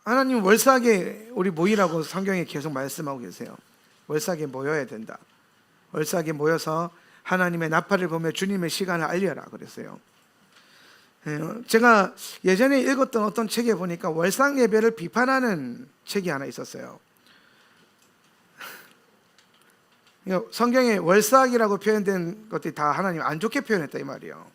하나님 월삭에 우리 모이라고 성경에 계속 말씀하고 계세요. 월삭에 모여야 된다. 월삭에 모여서 하나님의 나팔을 보며 주님의 시간을 알려라 그랬어요. 제가 예전에 읽었던 어떤 책에 보니까 월삭 예배를 비판하는 책이 하나 있었어요. 성경에 월삭이라고 표현된 것들이 다 하나님 안 좋게 표현했다 이 말이에요.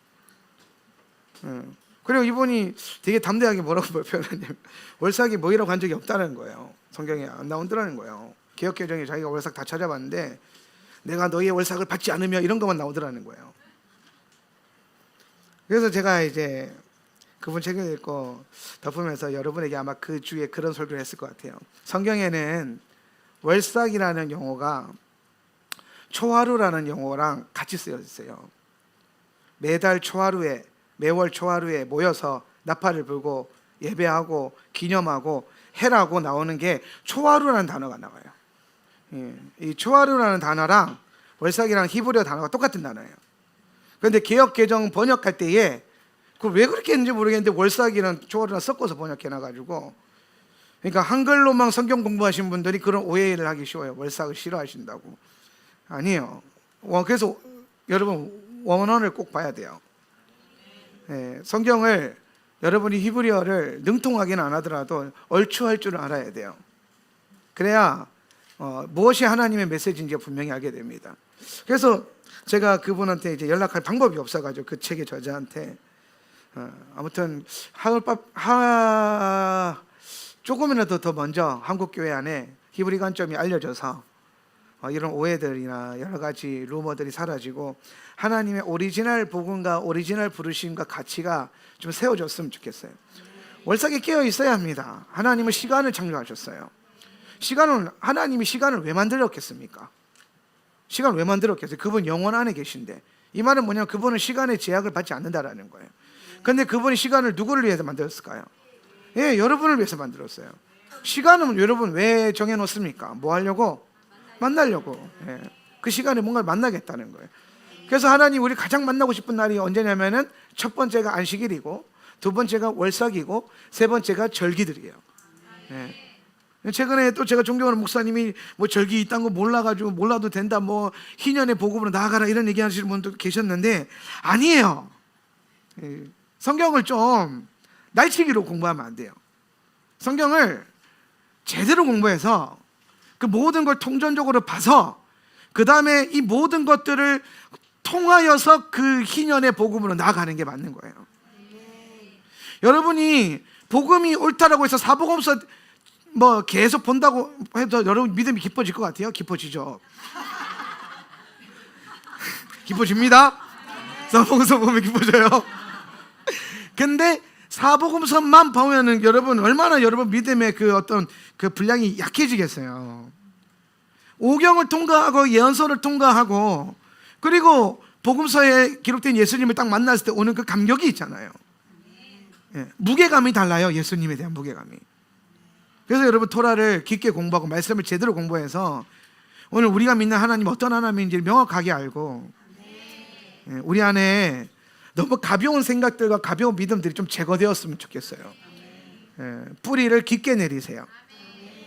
그리고 이분이 되게 담대하게 뭐라고 표현하냐면 월삭이 뭐이라고 한 적이 없다는 거예요. 성경에 안 나온다는 거예요. 개역개정에 자기가 월삭 다 찾아봤는데 내가 너희의 월삭을 받지 않으며 이런 것만 나오더라는 거예요. 그래서 제가 이제 그분 책을 읽고 덮으면서 여러분에게 아마 그 주에 그런 설교를 했을 것 같아요. 성경에는 월삭이라는 용어가 초하루라는 용어랑 같이 쓰여 있어요. 매달 초하루에, 매월 초하루에 모여서 나팔을 불고 예배하고 기념하고 해라고 나오는 게 초하루라는 단어가 나와요. 이 초하루라는 단어랑 월삭이라는 히브리어 단어가 똑같은 단어예요. 그런데 개역 개정 번역할 때에 그걸 왜 그렇게 했는지 모르겠는데 월삭이랑 초하루랑 섞어서 번역해놔가지고, 그러니까 한글로만 성경 공부하신 분들이 그런 오해를 하기 쉬워요. 월삭을 싫어하신다고. 아니에요. 그래서 여러분 원어를 꼭 봐야 돼요. 성경을 여러분이 히브리어를 능통하게는 안 하더라도 얼추 할 줄을 알아야 돼요. 그래야 무엇이 하나님의 메시지인지 분명히 알게 됩니다. 그래서 제가 그분한테 이제 연락할 방법이 없어가지고 그 책의 저자한테 아무튼 조금이라도 더 먼저 한국 교회 안에 히브리 관점이 알려져서 이런 오해들이나 여러 가지 루머들이 사라지고 하나님의 오리지널 복음과 오리지널 부르심과 가치가 좀 세워졌으면 좋겠어요. 월삭에 깨어 있어야 합니다. 하나님은 시간을 창조하셨어요. 하나님이 시간을 왜 만들었겠습니까? 시간을 왜 만들었겠어요? 그분 영원 안에 계신데. 이 말은 뭐냐면 그분은 시간의 제약을 받지 않는다라는 거예요. 그런데 그분이 시간을 누구를 위해서 만들었을까요? 여러분을 위해서 만들었어요. 시간은 여러분 왜 정해놓습니까? 뭐 하려고? 만나려고. 그 시간에 뭔가를 만나겠다는 거예요. 그래서 하나님 우리 가장 만나고 싶은 날이 언제냐면은 첫 번째가 안식일이고, 두 번째가 월삭이고, 세 번째가 절기들이에요. 최근에 또 제가 존경하는 목사님이 뭐 절기 있다는 거 몰라가지고 몰라도 된다, 뭐 희년의 복음으로 나아가라 이런 얘기 하시는 분도 계셨는데 아니에요. 성경을 좀 날치기로 공부하면 안 돼요. 성경을 제대로 공부해서 그 모든 걸 통전적으로 봐서 그 다음에 이 모든 것들을 통하여서 그 희년의 복음으로 나아가는 게 맞는 거예요. 여러분이 복음이 옳다라고 해서 사복음서 뭐 계속 본다고 해도 여러분 믿음이 깊어질 것 같아요? 깊어지죠? 깊어집니다? 사복음서 보면 깊어져요. 근데 사복음서만 보면은 여러분 얼마나 여러분 믿음의 그 어떤 그 분량이 약해지겠어요. 오경을 통과하고 예언서를 통과하고 그리고 복음서에 기록된 예수님을 딱 만났을 때 오는 그 감격이 있잖아요. 무게감이 달라요. 예수님에 대한 무게감이. 그래서 여러분 토라를 깊게 공부하고 말씀을 제대로 공부해서 오늘 우리가 믿는 하나님 어떤 하나님인지 명확하게 알고 우리 안에 너무 가벼운 생각들과 가벼운 믿음들이 좀 제거되었으면 좋겠어요. 뿌리를 깊게 내리세요.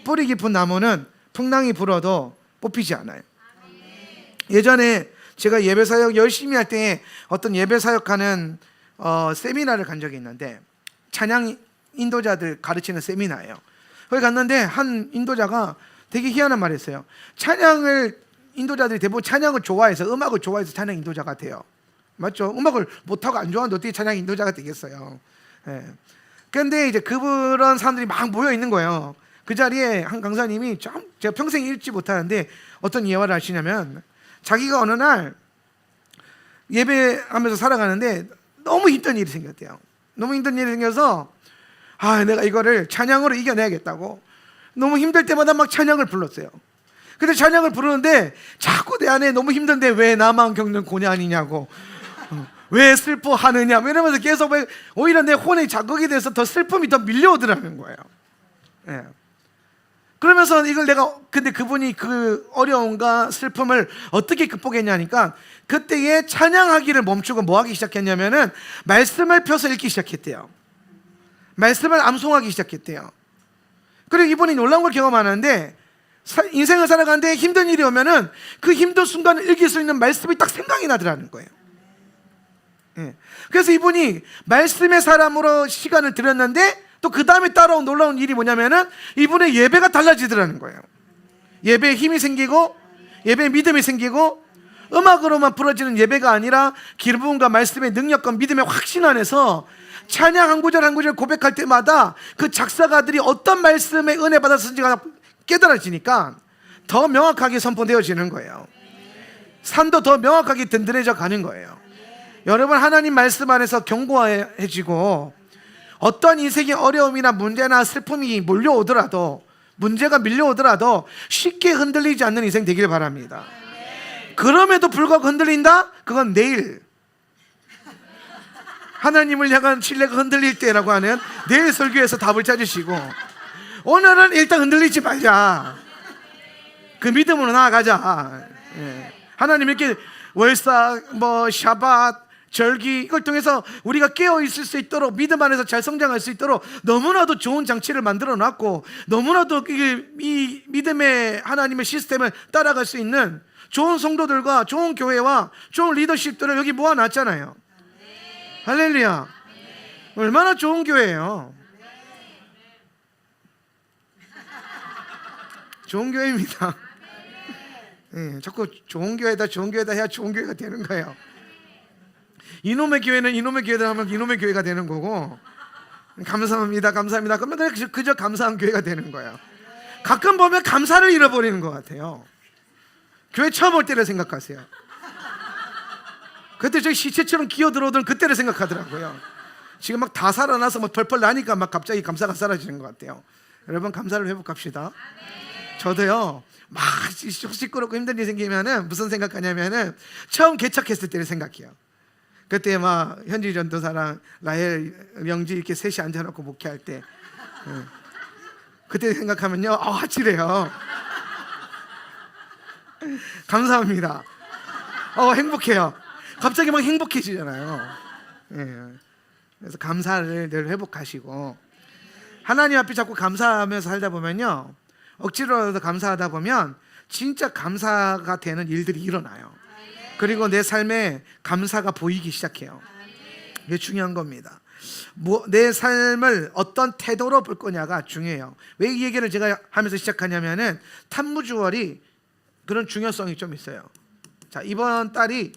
뿌리 깊은 나무는 풍랑이 불어도 뽑히지 않아요. 예전에 제가 예배사역 열심히 할 때 어떤 예배사역하는 세미나를 간 적이 있는데 찬양 인도자들 가르치는 세미나예요. 거기 갔는데 한 인도자가 되게 희한한 말을 했어요. 인도자들이 대부분 찬양을 좋아해서 음악을 좋아해서 찬양 인도자가 돼요. 맞죠? 음악을 못하고 안 좋아하는데 어떻게 찬양 인도자가 되겠어요? 그런데 이제 그런 사람들이 막 모여 있는 거예요. 그 자리에 한 강사님이 제가 평생 읽지 못하는데 어떤 예화를 하시냐면 자기가 어느 날 예배하면서 살아가는데 너무 힘든 일이 생겼대요. 너무 힘든 일이 생겨서 내가 이거를 찬양으로 이겨내야겠다고 너무 힘들 때마다 막 찬양을 불렀어요. 근데 찬양을 부르는데 자꾸 내 안에 너무 힘든데 왜 나만 겪는 고난이냐고, 왜 슬퍼하느냐 이러면서 계속 오히려 내 혼의 자극이 돼서 더 슬픔이 더 밀려오더라는 거예요. 그러면서 근데 그분이 그 어려움과 슬픔을 어떻게 극복했냐니까 그때에 찬양하기를 멈추고 뭐 하기 시작했냐면은 말씀을 펴서 읽기 시작했대요. 말씀을 암송하기 시작했대요. 그리고 이분이 놀라운 걸 경험하는데 인생을 살아가는데 힘든 일이 오면은 그 힘든 순간을 이길 수 있는 말씀이 딱 생각이 나더라는 거예요. 예. 그래서 이분이 말씀의 사람으로 시간을 들였는데 또 그 다음에 따라온 놀라운 일이 뭐냐면은 이분의 예배가 달라지더라는 거예요. 예배에 힘이 생기고 예배에 믿음이 생기고 음악으로만 부러지는 예배가 아니라 기름부음과 말씀의 능력과 믿음의 확신 안에서 찬양 한 구절 한 구절 고백할 때마다 그 작사가들이 어떤 말씀의 은혜 받았는지가 깨달아지니까 더 명확하게 선포되어지는 거예요. 산도 더 명확하게 든든해져 가는 거예요. 여러분, 하나님 말씀 안에서 견고해지고 어떤 인생의 어려움이나 문제나 슬픔이 몰려오더라도, 문제가 밀려오더라도 쉽게 흔들리지 않는 인생 되길 바랍니다. 그럼에도 불구하고 흔들린다? 그건 내일 하나님을 향한 신뢰가 흔들릴 때라고 하는 내일 설교에서 답을 찾으시고, 오늘은 일단 흔들리지 말자. 그 믿음으로 나아가자. 예. 하나님 이렇게 월삭, 샤밧, 절기, 이걸 통해서 우리가 깨어있을 수 있도록, 믿음 안에서 잘 성장할 수 있도록 너무나도 좋은 장치를 만들어 놨고, 너무나도 이 믿음의 하나님의 시스템을 따라갈 수 있는 좋은 성도들과 좋은 교회와 좋은 리더십들을 여기 모아놨잖아요. 할렐루야. 얼마나 좋은 교회예요. 좋은 교회입니다. 네, 자꾸 좋은 교회다 좋은 교회다 해야 좋은 교회가 되는 거예요. 이놈의 교회는 이놈의 교회다 하면 이놈의 교회가 되는 거고, 감사합니다 감사합니다 그러면 그저 감사한 교회가 되는 거예요. 가끔 보면 감사를 잃어버리는 것 같아요. 교회 처음 올 때를 생각하세요. 그때 저기 시체처럼 기어들어오던 그때를 생각하더라고요. 지금 막 다 살아나서 펄펄 나니까 막 갑자기 감사가 사라지는 것 같아요. 여러분, 감사를 회복합시다. 저도요, 막 시끄럽고 힘든 일이 생기면은 무슨 생각하냐면은 처음 개척했을 때를 생각해요. 그때 막 현지 전도사랑 라헬, 명지 이렇게 셋이 앉아놓고 목회할 때, 그때 생각하면요, 아찔해요. 감사합니다. 행복해요. 갑자기 막 행복해지잖아요. 예. 그래서 감사를 늘 회복하시고, 하나님 앞에 자꾸 감사하면서 살다 보면요, 억지로라도 감사하다 보면 진짜 감사가 되는 일들이 일어나요. 그리고 내 삶에 감사가 보이기 시작해요. 이게 중요한 겁니다. 내 삶을 어떤 태도로 볼 거냐가 중요해요. 왜 이 얘기를 제가 하면서 시작하냐면은 탐무주월이 그런 중요성이 좀 있어요. 자, 이번 달이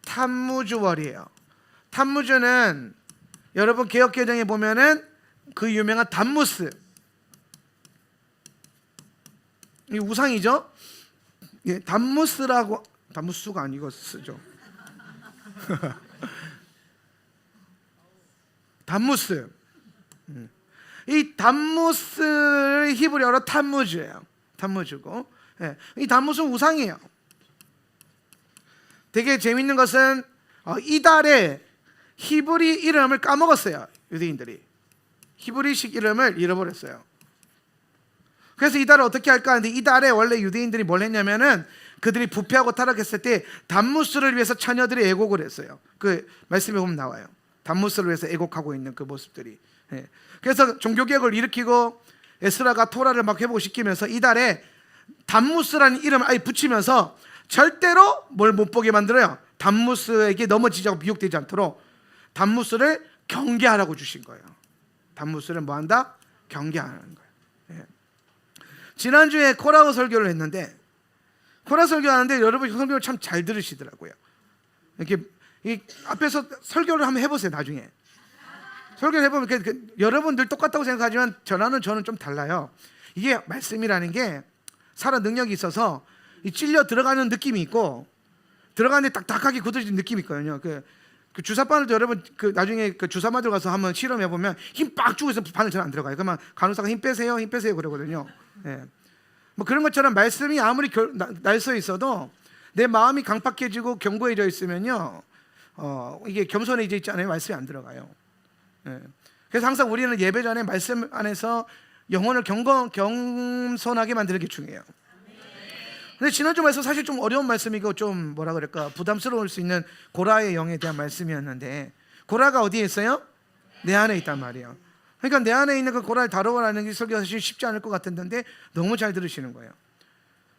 탐무주월이에요. 탐무주는 여러분 개역개정에 보면은 그 유명한 담무스, 이 우상이죠. 예, 담무스라고, 담무스가 아니고 쓰죠. 담무스. 이 담무스의 히브리어로 탐무주예요. 탐무주고, 예, 이 담무스는 우상이에요. 되게 재밌는 것은 이 달에 히브리 이름을 까먹었어요. 유대인들이 히브리식 이름을 잃어버렸어요. 그래서 이 달을 어떻게 할까 하는데, 이 달에 원래 유대인들이 뭘 했냐면은 그들이 부패하고 타락했을 때 담무스를 위해서 처녀들이 애곡을 했어요. 그 말씀에 보면 나와요. 담무스를 위해서 애곡하고 있는 그 모습들이. 예. 그래서 종교개혁을 일으키고 에스라가 토라를 막 회복시키면서 이 달에 담무스라는 이름을 아예 붙이면서 절대로 뭘 못 보게 만들어요. 담무스에게 넘어지지 않고 미혹되지 않도록 담무스를 경계하라고 주신 거예요. 담무스를 뭐 한다? 경계하는 거예요. 예. 지난주에 코라우 설교를 했는데, 코라 설교하는데 여러분 설교를 참 잘 들으시더라고요. 이렇게 앞에서 설교를 한번 해보세요. 나중에 설교를 해보면 여러분들 똑같다고 생각하지만 저는 좀 달라요. 이게 말씀이라는 게 살아 능력이 있어서 찔려 들어가는 느낌이 있고, 들어가는데 딱딱하게 굳어지는 느낌이 있거든요. 그 주사바늘도 여러분 나중에 그 주사 맞으러 가서 한번 실험해 보면 힘 빡 주고 있으면 바늘 잘 안 들어가요. 그러면 간호사가 힘 빼세요 그러거든요. 예. 뭐 그런 것처럼 말씀이 아무리 날서 있어도 내 마음이 강팍해지고 견고해져 있으면요, 이게 겸손해져 있잖아요. 말씀이 안 들어가요. 예. 그래서 항상 우리는 예배 전에 말씀 안에서 영혼을 겸손하게 만드는 게 중요해요. 근데 지난주 말씀 사실 좀 어려운 말씀이고 좀 뭐라 그럴까 부담스러울 수 있는 고라의 영에 대한 말씀이었는데, 고라가 어디에 있어요? 내 안에 있단 말이에요. 그러니까 내 안에 있는 그 고라를 다루어라는 게 설교가 사실 쉽지 않을 것 같았는데 너무 잘 들으시는 거예요.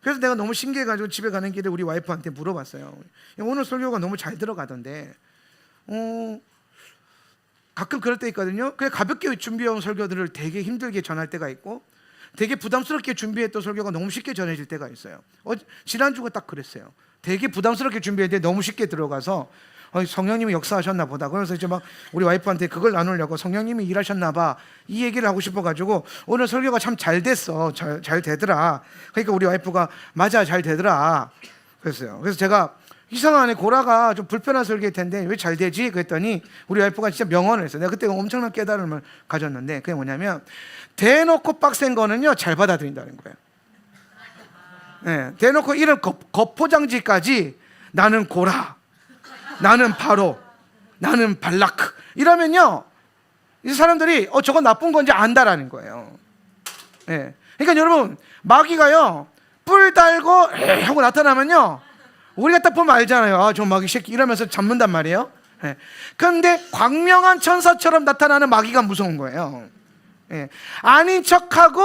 그래서 내가 너무 신기해가지고 집에 가는 길에 우리 와이프한테 물어봤어요. 오늘 설교가 너무 잘 들어가던데 가끔 그럴 때 있거든요. 그냥 가볍게 준비해온 설교들을 되게 힘들게 전할 때가 있고 되게 부담스럽게 준비했던 설교가 너무 쉽게 전해질 때가 있어요. 지난주가 딱 그랬어요. 되게 부담스럽게 준비했는데 너무 쉽게 들어가서 성령님이 역사하셨나 보다. 그래서 이제 막 우리 와이프한테 그걸 나누려고 성령님이 일하셨나 봐 이 얘기를 하고 싶어가지고 오늘 설교가 참 잘 됐어. 잘 되더라. 그러니까 우리 와이프가 맞아 잘 되더라 그랬어요. 그래서 제가 이상하네 고라가 좀 불편한 설교일 텐데 왜 잘 되지? 그랬더니 우리 와이프가 진짜 명언을 했어요. 내가 그때 엄청난 깨달음을 가졌는데 그게 뭐냐면 대놓고 빡센 거는요 잘 받아들인다는 거예요. 네, 대놓고 이런 겉포장지까지 나는 고라, 나는 바로, 나는 발라크 이러면요 이 사람들이 저건 나쁜 건지 안다라는 거예요. 네. 그러니까 여러분 마귀가요 뿔 달고 하고 나타나면요 우리가 딱 보면 알잖아요. 저 마귀 새끼 이러면서 잡는단 말이에요. 네. 그런데 광명한 천사처럼 나타나는 마귀가 무서운 거예요. 네. 아닌 척하고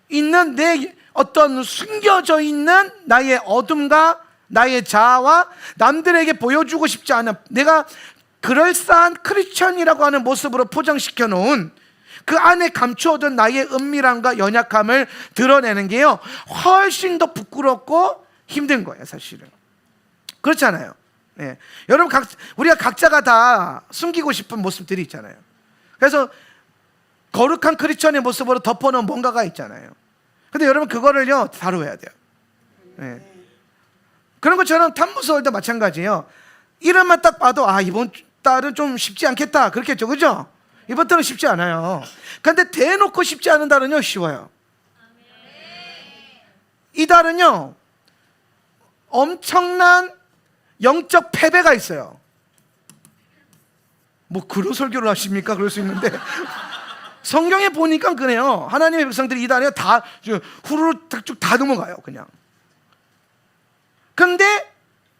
있는 내 어떤 숨겨져 있는 나의 어둠과 나의 자아와 남들에게 보여주고 싶지 않은 내가 그럴싸한 크리스천이라고 하는 모습으로 포장시켜 놓은 그 안에 감추어둔 나의 은밀함과 연약함을 드러내는 게요 훨씬 더 부끄럽고 힘든 거예요 사실은. 그렇잖아요. 네. 여러분 우리가 각자가 다 숨기고 싶은 모습들이 있잖아요. 그래서 거룩한 크리스천의 모습으로 덮어놓은 뭔가가 있잖아요. 근데 여러분 그거를요 다루어야 돼요. 네. 그런 것처럼 탐무서울도 마찬가지예요. 이름만 딱 봐도 이번 달은 좀 쉽지 않겠다 그렇겠죠, 그죠? 이번 달은 쉽지 않아요. 그런데 대놓고 쉽지 않은 달은요 쉬워요. 이 달은요 엄청난 영적 패배가 있어요. 뭐 그런 설교를 하십니까? 그럴 수 있는데 성경에 보니까 그래요. 하나님의 백성들이 이 달에 다 후루룩 쭉 다 넘어가요 그냥. 근데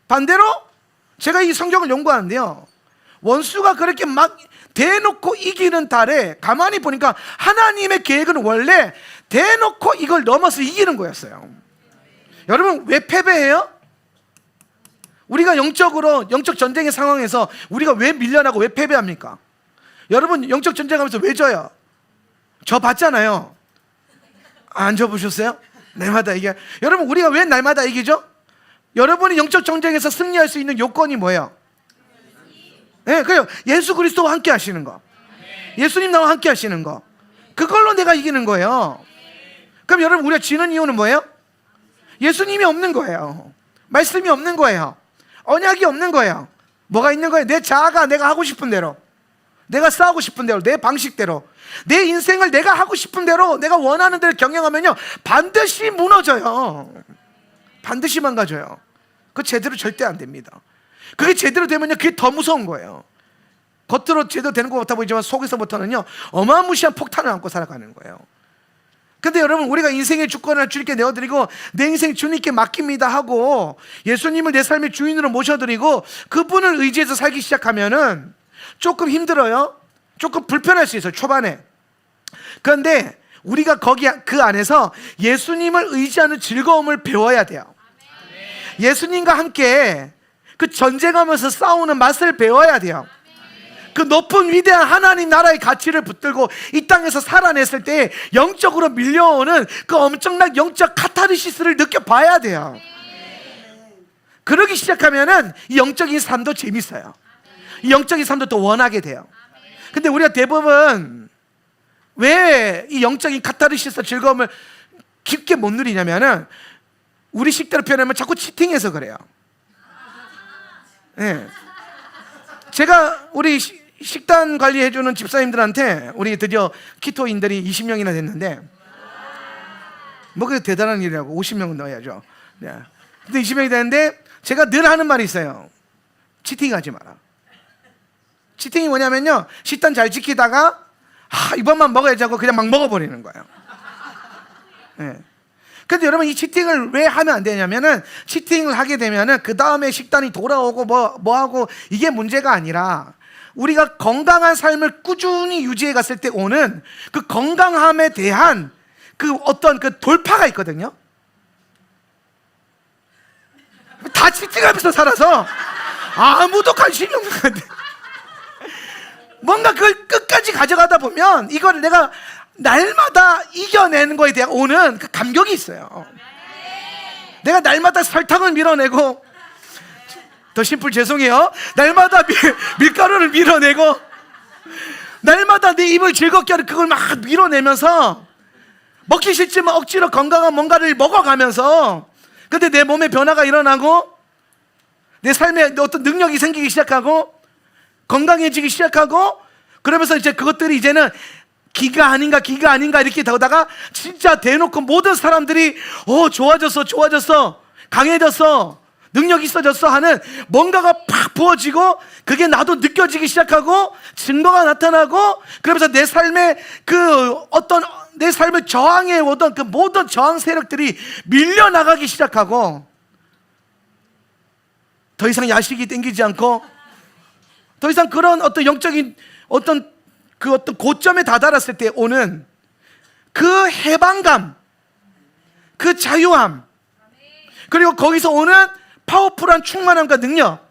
반대로 제가 이 성경을 연구하는데요 원수가 그렇게 막 대놓고 이기는 달에 가만히 보니까 하나님의 계획은 원래 대놓고 이걸 넘어서 이기는 거였어요. 여러분 왜 패배해요? 우리가 영적 전쟁의 상황에서 우리가 왜 밀려나고 왜 패배합니까? 여러분 영적 전쟁하면서 왜 져요? 저 봤잖아요. 안 져보셨어요? 날마다 이게 여러분 우리가 왜 날마다 이기죠? 여러분이 영적 전쟁에서 승리할 수 있는 요건이 뭐예요? 네, 그래요. 예수 그리스도와 함께 하시는 거, 예수님 나와 함께 하시는 거, 그걸로 내가 이기는 거예요. 그럼 여러분 우리가 지는 이유는 뭐예요? 예수님이 없는 거예요. 말씀이 없는 거예요. 언약이 없는 거예요. 뭐가 있는 거예요? 내 자아가 내가 하고 싶은 대로, 내가 싸우고 싶은 대로, 내 방식대로, 내 인생을 내가 하고 싶은 대로, 내가 원하는 대로 경영하면요 반드시 무너져요. 반드시 망가져요. 그거 제대로 절대 안 됩니다. 그게 제대로 되면요 그게 더 무서운 거예요. 겉으로 제대로 되는 것 같아 보이지만 속에서부터는요 어마무시한 폭탄을 안고 살아가는 거예요. 근데 여러분 우리가 인생의 주권을 주님께 내어드리고 내 인생 주님께 맡깁니다 하고 예수님을 내 삶의 주인으로 모셔드리고 그분을 의지해서 살기 시작하면은 조금 힘들어요. 조금 불편할 수 있어요 초반에. 그런데 우리가 그 안에서 예수님을 의지하는 즐거움을 배워야 돼요. 예수님과 함께 그 전쟁하면서 싸우는 맛을 배워야 돼요. 그 높은 위대한 하나님 나라의 가치를 붙들고 이 땅에서 살아냈을 때 영적으로 밀려오는 그 엄청난 영적 카타르시스를 느껴봐야 돼요. 그러기 시작하면은 이 영적인 삶도 재밌어요. 이 영적인 삶도 또 원하게 돼요. 근데 우리가 대부분 왜 이 영적인 카타르시스 즐거움을 깊게 못 누리냐면은 우리 식대로 표현하면 자꾸 치팅해서 그래요. 네. 제가 우리 식단 관리해주는 집사님들한테 우리 드디어 키토인들이 20명이나 됐는데 뭐 그게 대단한 일이라고 50명은 넣어야죠. 네. 근데 20명이 되는데 제가 늘 하는 말이 있어요. 치팅하지 마라. 치팅이 뭐냐면요 식단 잘 지키다가 이번만 먹어야지 하고 그냥 막 먹어버리는 거예요. 네. 근데 여러분 이 치팅을 왜 하면 안 되냐면은 치팅을 하게 되면은 그 다음에 식단이 돌아오고 뭐 하고 이게 문제가 아니라 우리가 건강한 삶을 꾸준히 유지해 갔을 때 오는 그 건강함에 대한 그 어떤 그 돌파가 있거든요. 다 치팅하면서 살아서 아무도 관심이 없는 것 같아. 뭔가 그걸 끝까지 가져가다 보면 이걸 내가 날마다 이겨내는 거에 대한 오는 그 감격이 있어요. 내가 날마다 설탕을 밀어내고, 더 심플 죄송해요, 날마다 밀가루를 밀어내고, 날마다 내 입을 즐겁게 하는 그걸 막 밀어내면서 먹기 싫지만 억지로 건강한 뭔가를 먹어가면서, 근데 내 몸에 변화가 일어나고 내 삶에 어떤 능력이 생기기 시작하고 건강해지기 시작하고, 그러면서 이제 그것들이 이제는 기가 아닌가 이렇게 되다가 진짜 대놓고 모든 사람들이 좋아졌어, 강해졌어, 능력 있어졌어 하는 뭔가가 팍 부어지고, 그게 나도 느껴지기 시작하고 증거가 나타나고, 그러면서 내 삶에 그 어떤 내 삶을 저항해 오던 그 모든 저항 세력들이 밀려나가기 시작하고, 더 이상 야식이 땡기지 않고, 더 이상 그런 어떤 영적인 어떤 고점에 다다랐을 때 오는 그 해방감, 그 자유함, 그리고 거기서 오는 파워풀한 충만함과 능력,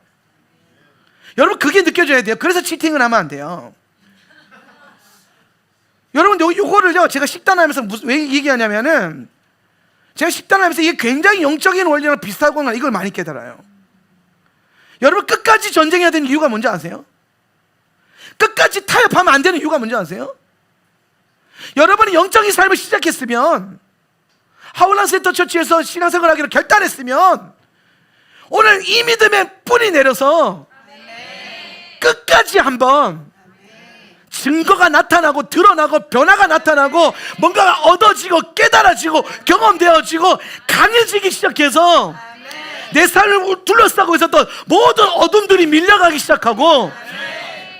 여러분 그게 느껴져야 돼요. 그래서 치팅을 하면 안 돼요. 여러분 요거를요, 제가 식단하면서 왜 얘기하냐면은, 제가 식단하면서 이게 굉장히 영적인 원리랑 비슷하구나, 이걸 많이 깨달아요. 여러분 끝까지 전쟁해야 되는 이유가 뭔지 아세요? 끝까지 타협하면 안 되는 이유가 뭔지 아세요? 여러분이 영적인 삶을 시작했으면, 하울란 센터 처치에서 신앙생활하기로 결단했으면, 오늘 이 믿음의 뿌리 내려서 끝까지 한번 증거가 나타나고 드러나고 변화가 나타나고 뭔가가 얻어지고 깨달아지고 경험되어지고 강해지기 시작해서 내 삶을 둘러싸고 있었던 모든 어둠들이 밀려가기 시작하고,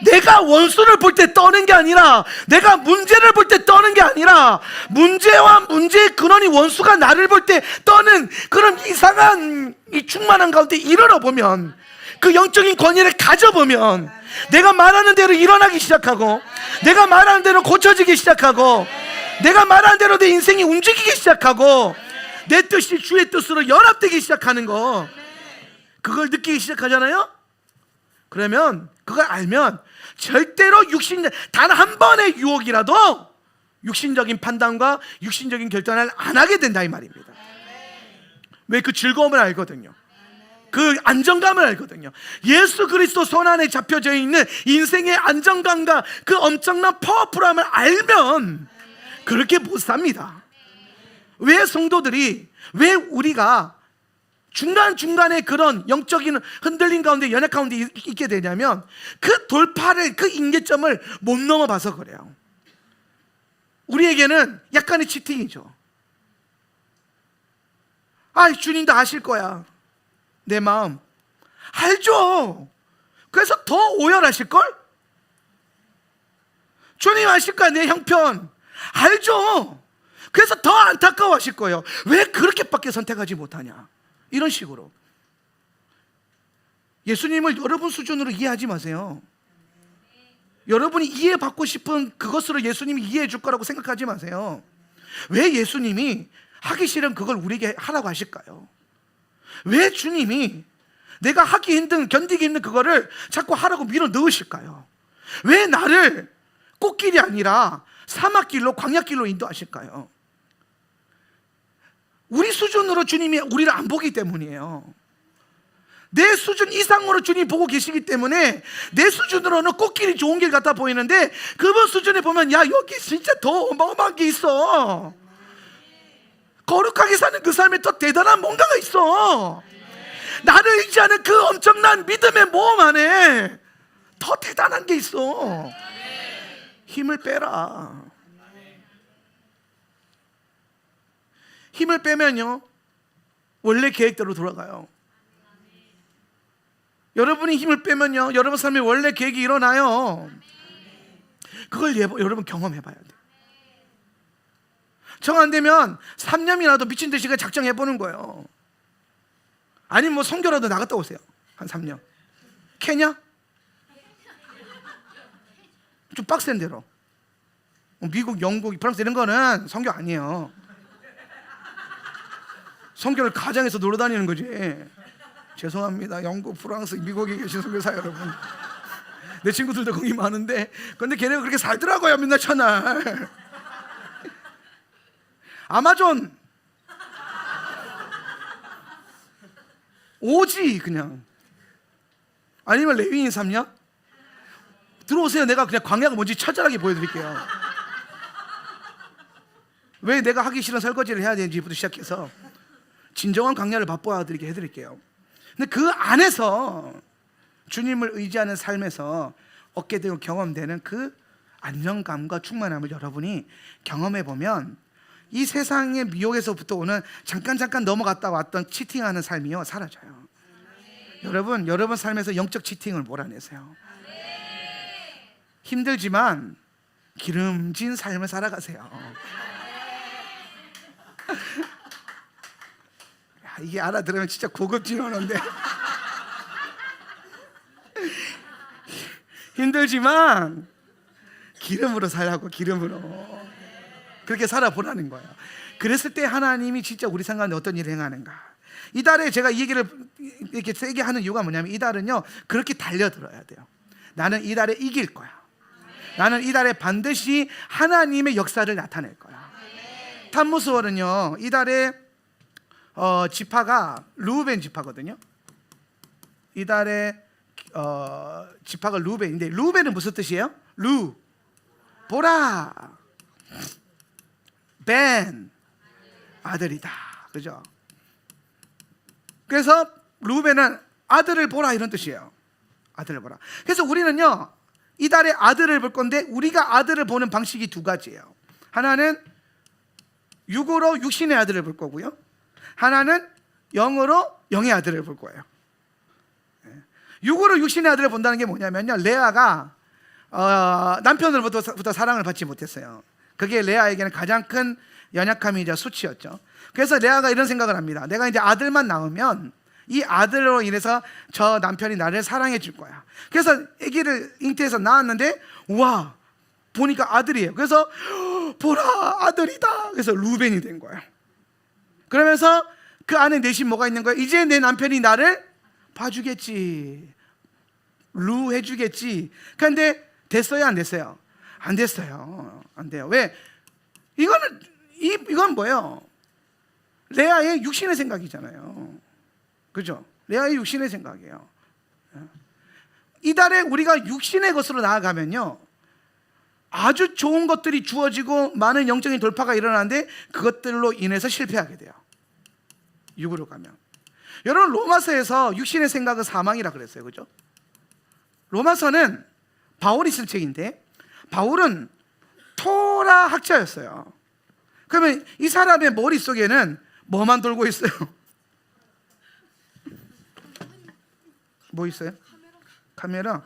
내가 원수를 볼 때 떠는 게 아니라, 내가 문제를 볼 때 떠는 게 아니라, 문제와 문제의 근원이 원수가 나를 볼 때 떠는 그런 이상한 이 충만한 가운데 이르러 보면, 그 영적인 권위를 가져보면 내가 말하는 대로 일어나기 시작하고, 내가 말하는 대로 고쳐지기 시작하고, 내가 말하는 대로 내 인생이 움직이기 시작하고, 내 뜻이 주의 뜻으로 연합되기 시작하는 거, 그걸 느끼기 시작하잖아요. 그러면 그걸 알면 절대로 단 한 번의 유혹이라도 육신적인 판단과 육신적인 결단을 안 하게 된다 이 말입니다. 왜? 그 즐거움을 알거든요. 그 안정감을 알거든요. 예수 그리스도 손 안에 잡혀져 있는 인생의 안정감과 그 엄청난 파워풀함을 알면 그렇게 못 삽니다. 왜 성도들이, 왜 우리가 중간중간에 그런 영적인 흔들림 가운데, 연약 가운데 있게 되냐면, 그 돌파를, 그 임계점을 못 넘어봐서 그래요. 우리에게는 약간의 치팅이죠. 주님도 아실 거야, 내 마음. 알죠. 그래서 더 오열하실걸? 주님 아실 거야, 내 형편. 알죠. 그래서 더 안타까워하실 거예요. 왜 그렇게밖에 선택하지 못하냐, 이런 식으로. 예수님을 여러분 수준으로 이해하지 마세요. 여러분이 이해받고 싶은 그것으로 예수님이 이해해 줄 거라고 생각하지 마세요. 왜 예수님이 하기 싫은 그걸 우리에게 하라고 하실까요? 왜 주님이 내가 하기 힘든, 견디기 힘든 그거를 자꾸 하라고 밀어 넣으실까요? 왜 나를 꽃길이 아니라 사막길로, 광야길로 인도하실까요? 우리 수준으로 주님이 우리를 안 보기 때문이에요. 내 수준 이상으로 주님 보고 계시기 때문에, 내 수준으로는 꽃길이 좋은 길 같아 보이는데, 그분 수준에 보면 야, 여기 진짜 더 어마어마한 게 있어. 거룩하게 사는 그 삶에 더 대단한 뭔가가 있어. 나를 의지하는 그 엄청난 믿음의 모험 안에 더 대단한 게 있어. 힘을 빼라. 힘을 빼면요, 원래 계획대로 돌아가요. 여러분이 힘을 빼면요, 여러분 삶에 원래 계획이 일어나요. 그걸 여러분 경험해봐야 돼요. 정 안 되면 3년이라도 미친 듯이 작정해보는 거예요. 아니면 뭐 선교라도 나갔다 오세요. 한 3년. 케냐? 좀 빡센 대로. 미국, 영국, 프랑스 이런 거는 선교 아니에요. 선교를 가정에서 놀러 다니는 거지. 죄송합니다. 영국, 프랑스, 미국에 계신 선교사 여러분. 내 친구들도 거기 많은데, 근데 걔네가 그렇게 살더라고요. 맨날 첫날. 아마존 오지 그냥. 아니면 레위인 3년 들어오세요. 내가 그냥 광야가 뭔지 처절하게 보여드릴게요. 왜 내가 하기 싫은 설거지를 해야 되는지부터 시작해서 진정한 광야를 맛보아드리게 해드릴게요. 근데 그 안에서 주님을 의지하는 삶에서 얻게 되고 경험되는 그 안정감과 충만함을 여러분이 경험해 보면 이 세상의 미혹에서부터 오는 잠깐 넘어갔다 왔던 치팅하는 삶이요 사라져요. 여러분 삶에서 영적 치팅을 몰아내세요. 힘들지만 기름진 삶을 살아가세요. 야, 이게 알아들으면 진짜 고급진 언어인데. 힘들지만 기름으로 살라고. 기름으로 그렇게 살아보라는 거예요. 그랬을 때 하나님이 진짜 우리 삶 가운데 어떤 일을 행하는가. 이달에 제가 이 얘기를 이렇게 세게 하는 이유가 뭐냐면, 이달은요 그렇게 달려들어야 돼요. 나는 이달에 이길 거야. 나는 이달에 반드시 하나님의 역사를 나타낼 거야. 탄무스월은요 이달에 지파가 루벤 지파거든요. 이달에 지파가 루벤인데, 루벤은 무슨 뜻이에요? 보라. 벤, 아들이다. 그죠? 그래서 루벤은 아들을 보라 이런 뜻이에요. 아들을 보라. 그래서 우리는요 이달에 아들을 볼 건데, 우리가 아들을 보는 방식이 두 가지예요. 하나는 육으로 육신의 아들을 볼 거고요, 하나는 영으로 영의 아들을 볼 거예요. 육으로 육신의 아들을 본다는 게 뭐냐면요, 레아가 남편으로부터 사랑을 받지 못했어요. 그게 레아에게는 가장 큰 연약함이자 수치였죠. 그래서 레아가 이런 생각을 합니다. 내가 이제 아들만 낳으면 이 아들로 인해서 저 남편이 나를 사랑해 줄 거야. 그래서 아기를 잉태해서 낳았는데, 와 보니까 아들이에요. 그래서 보라 아들이다. 그래서 루벤이 된 거예요. 그러면서 그 안에 내심 뭐가 있는 거예요? 이제 내 남편이 나를 봐주겠지, 해주겠지. 그런데 됐어요 안 됐어요? 안 됐어요. 안 돼요. 왜? 이건 뭐예요? 레아의 육신의 생각이잖아요. 그죠? 레아의 육신의 생각이에요. 이달에 우리가 육신의 것으로 나아가면요 아주 좋은 것들이 주어지고 많은 영적인 돌파가 일어나는데, 그것들로 인해서 실패하게 돼요. 육으로 가면. 여러분 로마서에서 육신의 생각은 사망이라 그랬어요. 그죠? 로마서는 바울이 쓴 책인데, 바울은 토라 학자였어요. 그러면 이 사람의 머릿속에는 뭐만 돌고 있어요? 뭐 있어요? 카메라.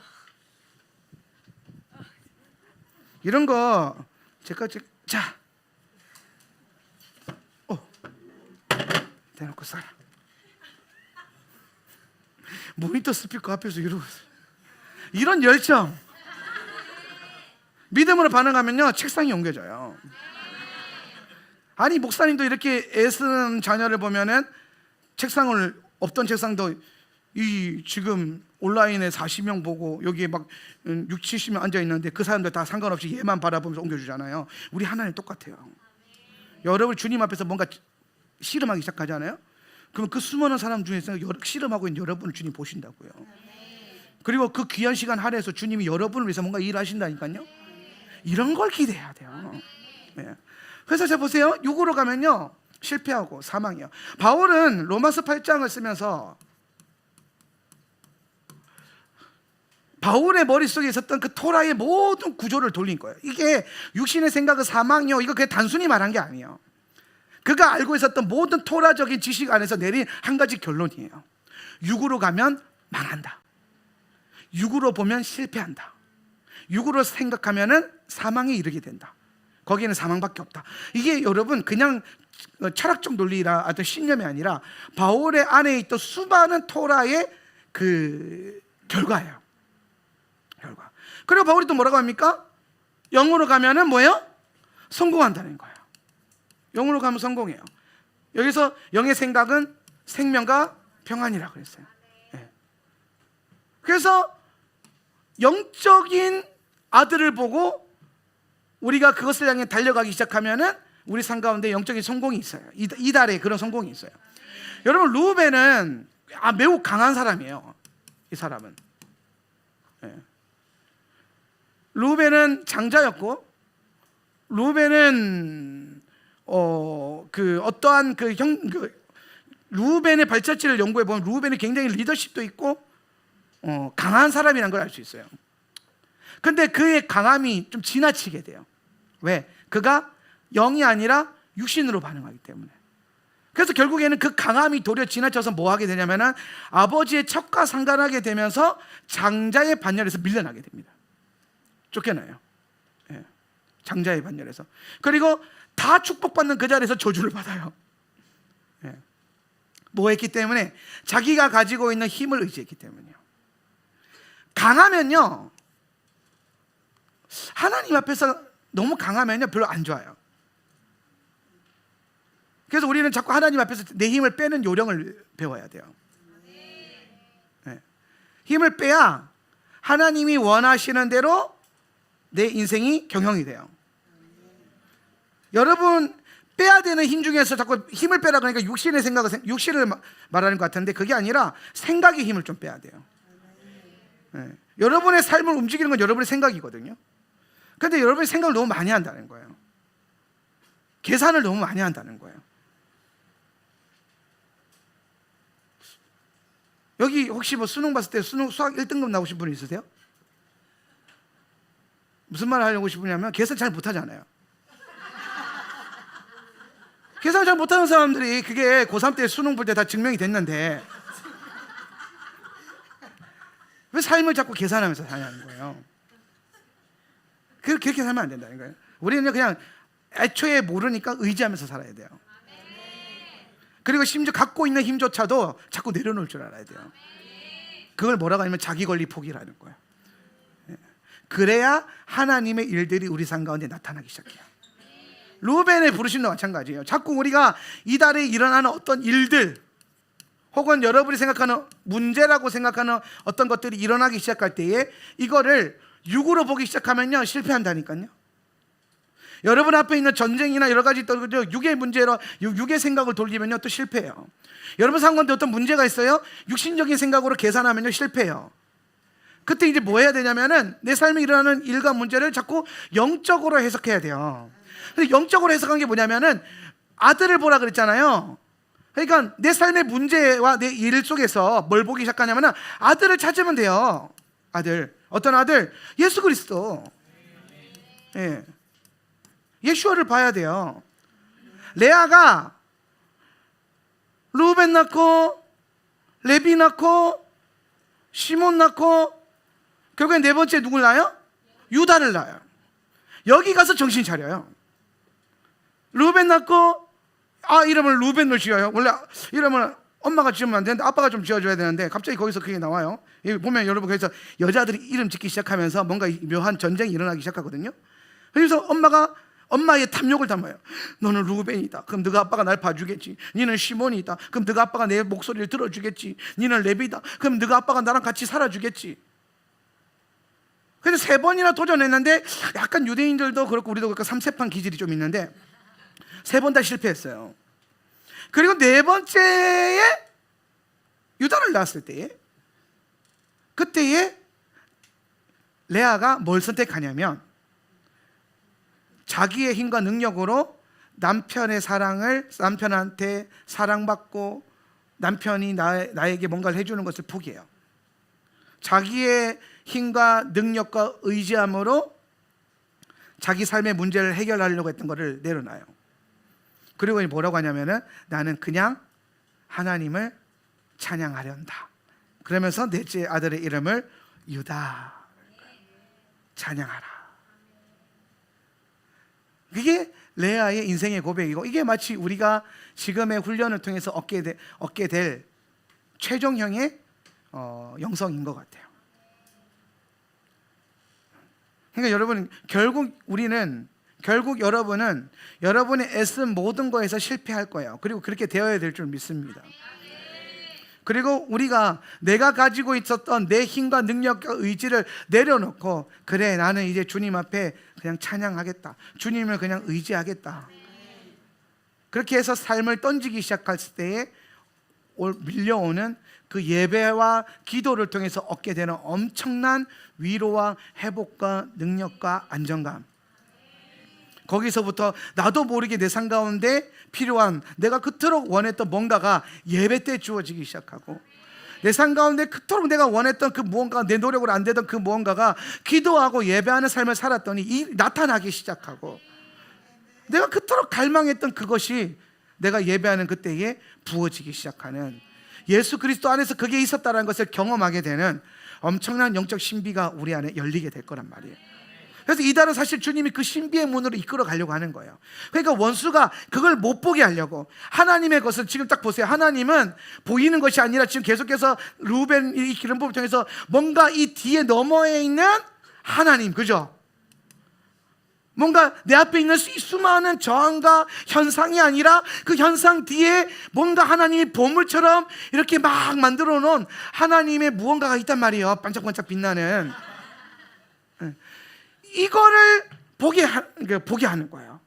이런 거 제가 자 대놓고 써라. 모니터 스피커 앞에서 이러고 있어요. 이런 열정. 믿음으로 반응하면요 책상이 옮겨져요. 아니 목사님도 이렇게 애쓰는 자녀를 보면은 책상을, 없던 책상도 이 지금 온라인에 40명 보고 여기에 막 6, 70명 앉아 있는데 그 사람들 다 상관없이 얘만 바라보면서 옮겨주잖아요. 우리 하나님 똑같아요. 여러분 주님 앞에서 뭔가 씨름하기 시작하잖아요. 그러면 그 수많은 사람 중에서 씨름하고 있는 여러분을 주님 보신다고요. 그리고 그 귀한 시간 할애해서 주님이 여러분을 위해서 뭔가 일하신다니까요. 이런 걸 기대해야 돼요. 네. 그래서 자 보세요. 육으로 가면요 실패하고 사망이에요. 바울은 로마서 8장을 쓰면서 바울의 머릿속에 있었던 그 토라의 모든 구조를 돌린 거예요. 이게 육신의 생각은 사망이요, 이거 그냥 단순히 말한 게 아니에요. 그가 알고 있었던 모든 토라적인 지식 안에서 내린 한 가지 결론이에요. 육으로 가면 망한다. 육으로 보면 실패한다. 육으로 생각하면은 사망에 이르게 된다. 거기에는 사망밖에 없다. 이게 여러분 그냥 철학적 논리라 어떤 신념이 아니라 바울의 안에 있던 수많은 토라의 그 결과예요. 결과. 그리고 바울이 또 뭐라고 합니까? 영으로 가면은 뭐예요? 성공한다는 거예요. 영으로 가면 성공해요. 여기서 영의 생각은 생명과 평안이라고 그랬어요. 네. 그래서 영적인 아들을 보고 우리가 그것을 향해 달려가기 시작하면은 우리 삶 가운데 영적인 성공이 있어요. 이달에 그런 성공이 있어요. 여러분, 루벤은 매우 강한 사람이에요. 이 사람은. 네. 루벤은 장자였고, 루벤은 어떠한 루벤의 발자취를 연구해 보면 루벤이 굉장히 리더십도 있고 강한 사람이라는 걸 알 수 있어요. 근데 그의 강함이 좀 지나치게 돼요. 왜? 그가 영이 아니라 육신으로 반응하기 때문에. 그래서 결국에는 그 강함이 도리어 지나쳐서 뭐 하게 되냐면은 아버지의 첩과 상관하게 되면서 장자의 반열에서 밀려나게 됩니다. 쫓겨나요. 예. 장자의 반열에서. 그리고 다 축복받는 그 자리에서 저주를 받아요. 예. 뭐 했기 때문에? 자기가 가지고 있는 힘을 의지했기 때문이요. 강하면요, 하나님 앞에서 너무 강하면요 별로 안 좋아요. 그래서 우리는 자꾸 하나님 앞에서 내 힘을 빼는 요령을 배워야 돼요. 네. 힘을 빼야 하나님이 원하시는 대로 내 인생이 경영이 돼요. 여러분, 빼야 되는 힘 중에서 자꾸 힘을 빼라 그러니까 육신의 생각을, 육신을 말하는 것 같은데 그게 아니라 생각의 힘을 좀 빼야 돼요. 네. 여러분의 삶을 움직이는 건 여러분의 생각이거든요. 그런데 여러분이 생각을 너무 많이 한다는 거예요. 계산을 너무 많이 한다는 거예요. 여기 혹시 뭐 수능 봤을 때 수학 1등급 나오신 분 있으세요? 무슨 말을 하려고 싶으냐면 계산 잘 못하잖아요. 계산 잘 못하는 사람들이 그게 고3 때 수능 볼 때 다 증명이 됐는데 왜 삶을 자꾸 계산하면서 사냐는 거예요. 그렇게 살면 안 된다는 거예요. 우리는 그냥 애초에 모르니까 의지하면서 살아야 돼요. 그리고 심지어 갖고 있는 힘조차도 자꾸 내려놓을 줄 알아야 돼요. 그걸 뭐라고 하냐면 자기 권리 포기라는 거예요. 그래야 하나님의 일들이 우리 삶 가운데 나타나기 시작해요. 루벤의 부르심도 마찬가지예요. 자꾸 우리가 이달에 일어나는 어떤 일들 혹은 여러분이 생각하는 문제라고 생각하는 어떤 것들이 일어나기 시작할 때에 이거를 육으로 보기 시작하면요 실패한다니까요. 여러분 앞에 있는 전쟁이나 여러 가지 육의 문제로 육의 생각을 돌리면요 또 실패해요. 여러분 삶 가운데 어떤 문제가 있어요? 육신적인 생각으로 계산하면요 실패해요. 그때 이제 뭐 해야 되냐면은 내 삶에 일어나는 일과 문제를 자꾸 영적으로 해석해야 돼요. 근데 영적으로 해석한 게 뭐냐면은 아들을 보라 그랬잖아요. 그러니까 내 삶의 문제와 내 일 속에서 뭘 보기 시작하냐면은 아들을 찾으면 돼요. 아들. 어떤 아들? 예수 그리스도. 예. 예수를 봐야 돼요. 레아가 루벤 낳고 레비 낳고 시몬 낳고 결국엔 네 번째 누굴 낳아요? 유다를 낳아요. 여기 가서 정신 차려요. 루벤 낳고 이름을 루벤으로 지어요. 원래 이름을 엄마가 지으면 안 되는데 아빠가 좀 지어줘야 되는데 갑자기 거기서 그게 나와요. 여기 보면 여러분 그래서 여자들이 이름 짓기 시작하면서 뭔가 묘한 전쟁이 일어나기 시작하거든요. 그래서 엄마의 탐욕을 담아요. 너는 루벤이다. 그럼 너가 아빠가 날 봐주겠지. 니는 시몬이다. 그럼 너가 아빠가 내 목소리를 들어주겠지. 니는 레비다. 그럼 너가 아빠가 나랑 같이 살아주겠지. 그래서 3번이나 도전했는데 약간 유대인들도 그렇고 우리도 그렇고 삼세판 기질이 좀 있는데 3번 다 실패했어요. 그리고 4번째에 유다를 낳았을 때에 그때에 레아가 뭘 선택하냐면 자기의 힘과 능력으로 남편한테 사랑받고 남편이 나에게 뭔가를 해주는 것을 포기해요. 자기의 힘과 능력과 의지함으로 자기 삶의 문제를 해결하려고 했던 것을 내려놔요. 그리고 뭐라고 하냐면은 나는 그냥 하나님을 찬양하련다. 그러면서 넷째 아들의 이름을 유다 찬양하라. 그게 레아의 인생의 고백이고 이게 마치 우리가 지금의 훈련을 통해서 얻게 될 최종형의 영성인 것 같아요. 그러니까 여러분, 결국 여러분은 여러분의 애쓴 모든 거에서 실패할 거예요. 그리고 그렇게 되어야 될 줄 믿습니다. 그리고 우리가 내가 가지고 있었던 내 힘과 능력과 의지를 내려놓고, 그래, 나는 이제 주님 앞에 그냥 찬양하겠다, 주님을 그냥 의지하겠다, 그렇게 해서 삶을 던지기 시작했을 때에 밀려오는 그 예배와 기도를 통해서 얻게 되는 엄청난 위로와 회복과 능력과 안정감, 거기서부터 나도 모르게 내 삶 가운데 필요한, 내가 그토록 원했던 뭔가가 예배 때 주어지기 시작하고, 내 삶 가운데 그토록 내가 원했던 그 무언가, 내 노력으로 안 되던 그 무언가가 기도하고 예배하는 삶을 살았더니 나타나기 시작하고, 내가 그토록 갈망했던 그것이 내가 예배하는 그때에 부어지기 시작하는, 예수 그리스도 안에서 그게 있었다는 것을 경험하게 되는 엄청난 영적 신비가 우리 안에 열리게 될 거란 말이에요. 그래서 이달은 사실 주님이 그 신비의 문으로 이끌어 가려고 하는 거예요. 그러니까 원수가 그걸 못 보게 하려고, 하나님의 것을 지금 딱 보세요. 하나님은 보이는 것이 아니라 지금 계속해서 루벤 이 기름부를 통해서 뭔가 이 뒤에 너머에 있는 하나님, 그죠? 뭔가 내 앞에 있는 이 수많은 저항과 현상이 아니라 그 현상 뒤에 뭔가 하나님이 보물처럼 이렇게 막 만들어 놓은 하나님의 무언가가 있단 말이에요. 반짝반짝 빛나는. 이거를 보게 하는 거예요.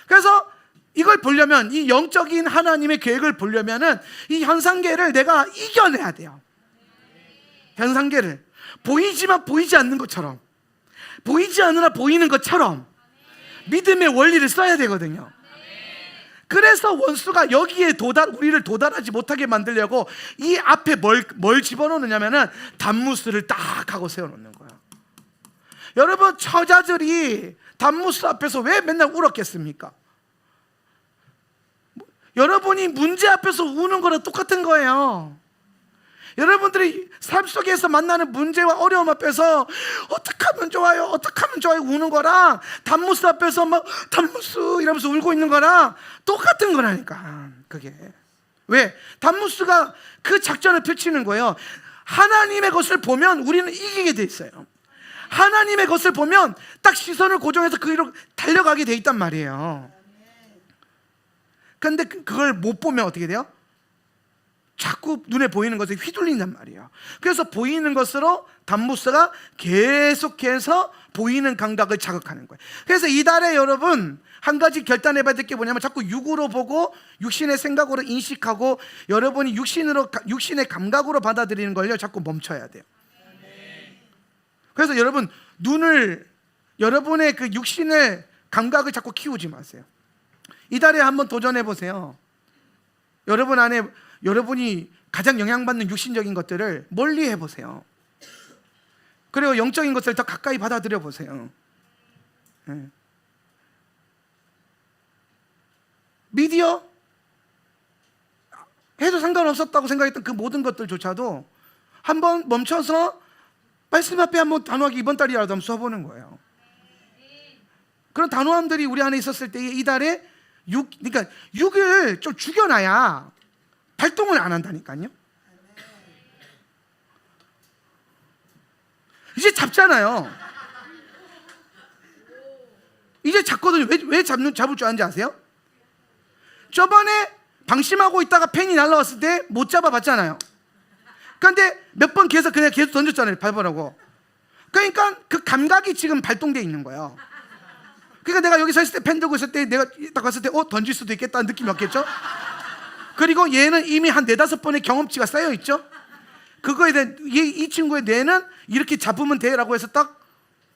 그래서 이걸 보려면, 이 영적인 하나님의 계획을 보려면은 이 현상계를 내가 이겨내야 돼요. 현상계를 보이지만 보이지 않는 것처럼, 보이지 않으나 보이는 것처럼 믿음의 원리를 써야 되거든요. 그래서 원수가 여기에 우리를 도달하지 못하게 만들려고 이 앞에 뭘 집어넣느냐면은 단무스를 딱 하고 세워놓는 거예요. 여러분, 처자들이 단무스 앞에서 왜 맨날 울었겠습니까? 여러분이 문제 앞에서 우는 거랑 똑같은 거예요. 여러분들이 삶 속에서 만나는 문제와 어려움 앞에서 어떻게 하면 좋아요, 어떻게 하면 좋아요 우는 거랑, 단무스 앞에서 막 단무스 이러면서 울고 있는 거랑 똑같은 거라니까. 그게 왜? 단무스가 그 작전을 펼치는 거예요. 하나님의 것을 보면 우리는 이기게 돼 있어요. 하나님의 것을 보면 딱 시선을 고정해서 그 위로 달려가게 돼 있단 말이에요. 그런데 그걸 못 보면 어떻게 돼요? 자꾸 눈에 보이는 것에 휘둘린단 말이에요. 그래서 보이는 것으로 단무스가 계속해서 보이는 감각을 자극하는 거예요. 그래서 이달에 여러분 한 가지 결단해봐야 될 게 뭐냐면, 자꾸 육으로 보고 육신의 생각으로 인식하고 여러분이 육신의 감각으로 받아들이는 걸요 자꾸 멈춰야 돼요. 그래서 여러분, 여러분의 그 육신의 감각을 자꾸 키우지 마세요. 이달에 한번 도전해 보세요. 여러분 안에 여러분이 가장 영향받는 육신적인 것들을 멀리 해보세요. 그리고 영적인 것을 더 가까이 받아들여 보세요. 미디어 해도 상관없었다고 생각했던 그 모든 것들조차도 한번 멈춰서 말씀 앞에 한번 단호하게 이번 달이라도 한번 써보는 거예요. 그런 단호함들이 우리 안에 있었을 때에 이달에 그러니까 육을 좀 죽여놔야 발동을 안 한다니까요. 이제 잡잖아요. 이제 잡거든요. 왜 잡을 줄 아는지 아세요? 저번에 방심하고 있다가 펜이 날라왔을 때 못 잡아봤잖아요. 그런데 몇 번 계속 던졌잖아요. 밟으라고. 그러니까 그 감각이 지금 발동되어 있는 거예요. 그러니까 내가 여기 서 있을 때, 펜 들고 있을 때 내가 딱 갔을 때 던질 수도 있겠다는 느낌이 왔겠죠. 그리고 얘는 이미 한 4-5번의 경험치가 쌓여있죠. 그거에 대한 이 친구의 뇌는 이렇게 잡으면 돼라고 해서 딱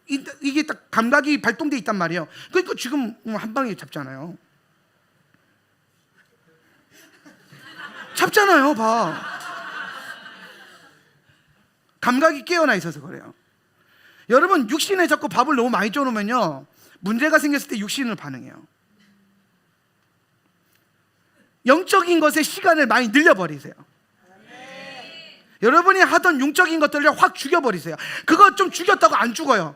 이게 딱 감각이 발동돼 있단 말이에요. 그러니까 지금 한 방에 잡잖아요. 봐. 감각이 깨어나 있어서 그래요. 여러분, 육신에 자꾸 밥을 너무 많이 줘놓으면요 문제가 생겼을 때 육신으로 반응해요. 영적인 것에 시간을 많이 늘려버리세요. 여러분이 하던 영적인 것들을 확 죽여버리세요. 그거 좀 죽였다고 안 죽어요.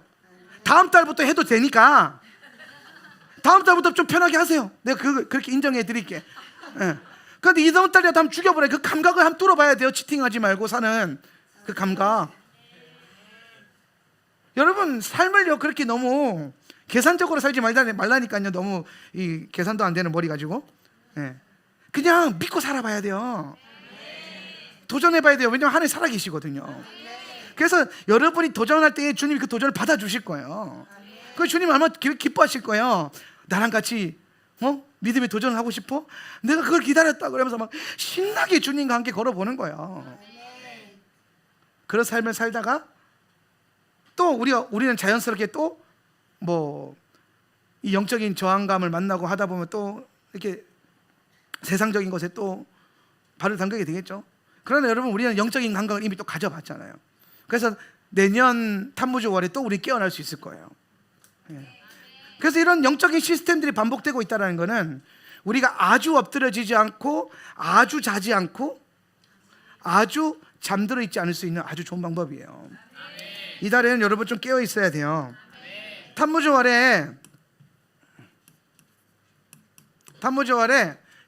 다음 달부터 해도 되니까 다음 달부터 좀 편하게 하세요. 내가 그렇게 인정해 드릴게. 그런데 이번 달이라도 한번 죽여버려요. 그 감각을 한번 뚫어봐야 돼요. 치팅하지 말고 사는 그 감각. 여러분 삶을요 그렇게 너무 계산적으로 살지 말라니까요. 너무 이 계산도 안 되는 머리 가지고 그냥 믿고 살아봐야 돼요. 도전해봐야 돼요. 왜냐하면 하나님 살아계시거든요. 그래서 여러분이 도전할 때 주님이 그 도전을 받아주실 거예요. 그 주님 얼마나 기뻐하실 거예요. 나랑 같이 믿음의 도전을 하고 싶어? 내가 그걸 기다렸다 그러면서 막 신나게 주님과 함께 걸어보는 거예요. 그런 삶을 살다가 또 우리는 자연스럽게 또 뭐 이 영적인 저항감을 만나고 하다 보면 또 이렇게 세상적인 것에 또 발을 담그게 되겠죠. 그러나 여러분 우리는 영적인 감각을 이미 또 가져봤잖아요. 그래서 내년 탐무주월에 또 우리 깨어날 수 있을 거예요. 그래서 이런 영적인 시스템들이 반복되고 있다는 것은 우리가 아주 엎드려지지 않고 아주 자지 않고 아주 잠들어 있지 않을 수 있는 아주 좋은 방법이에요. 이달에는 여러분 좀 깨어 있어야 돼요. 탐무주월에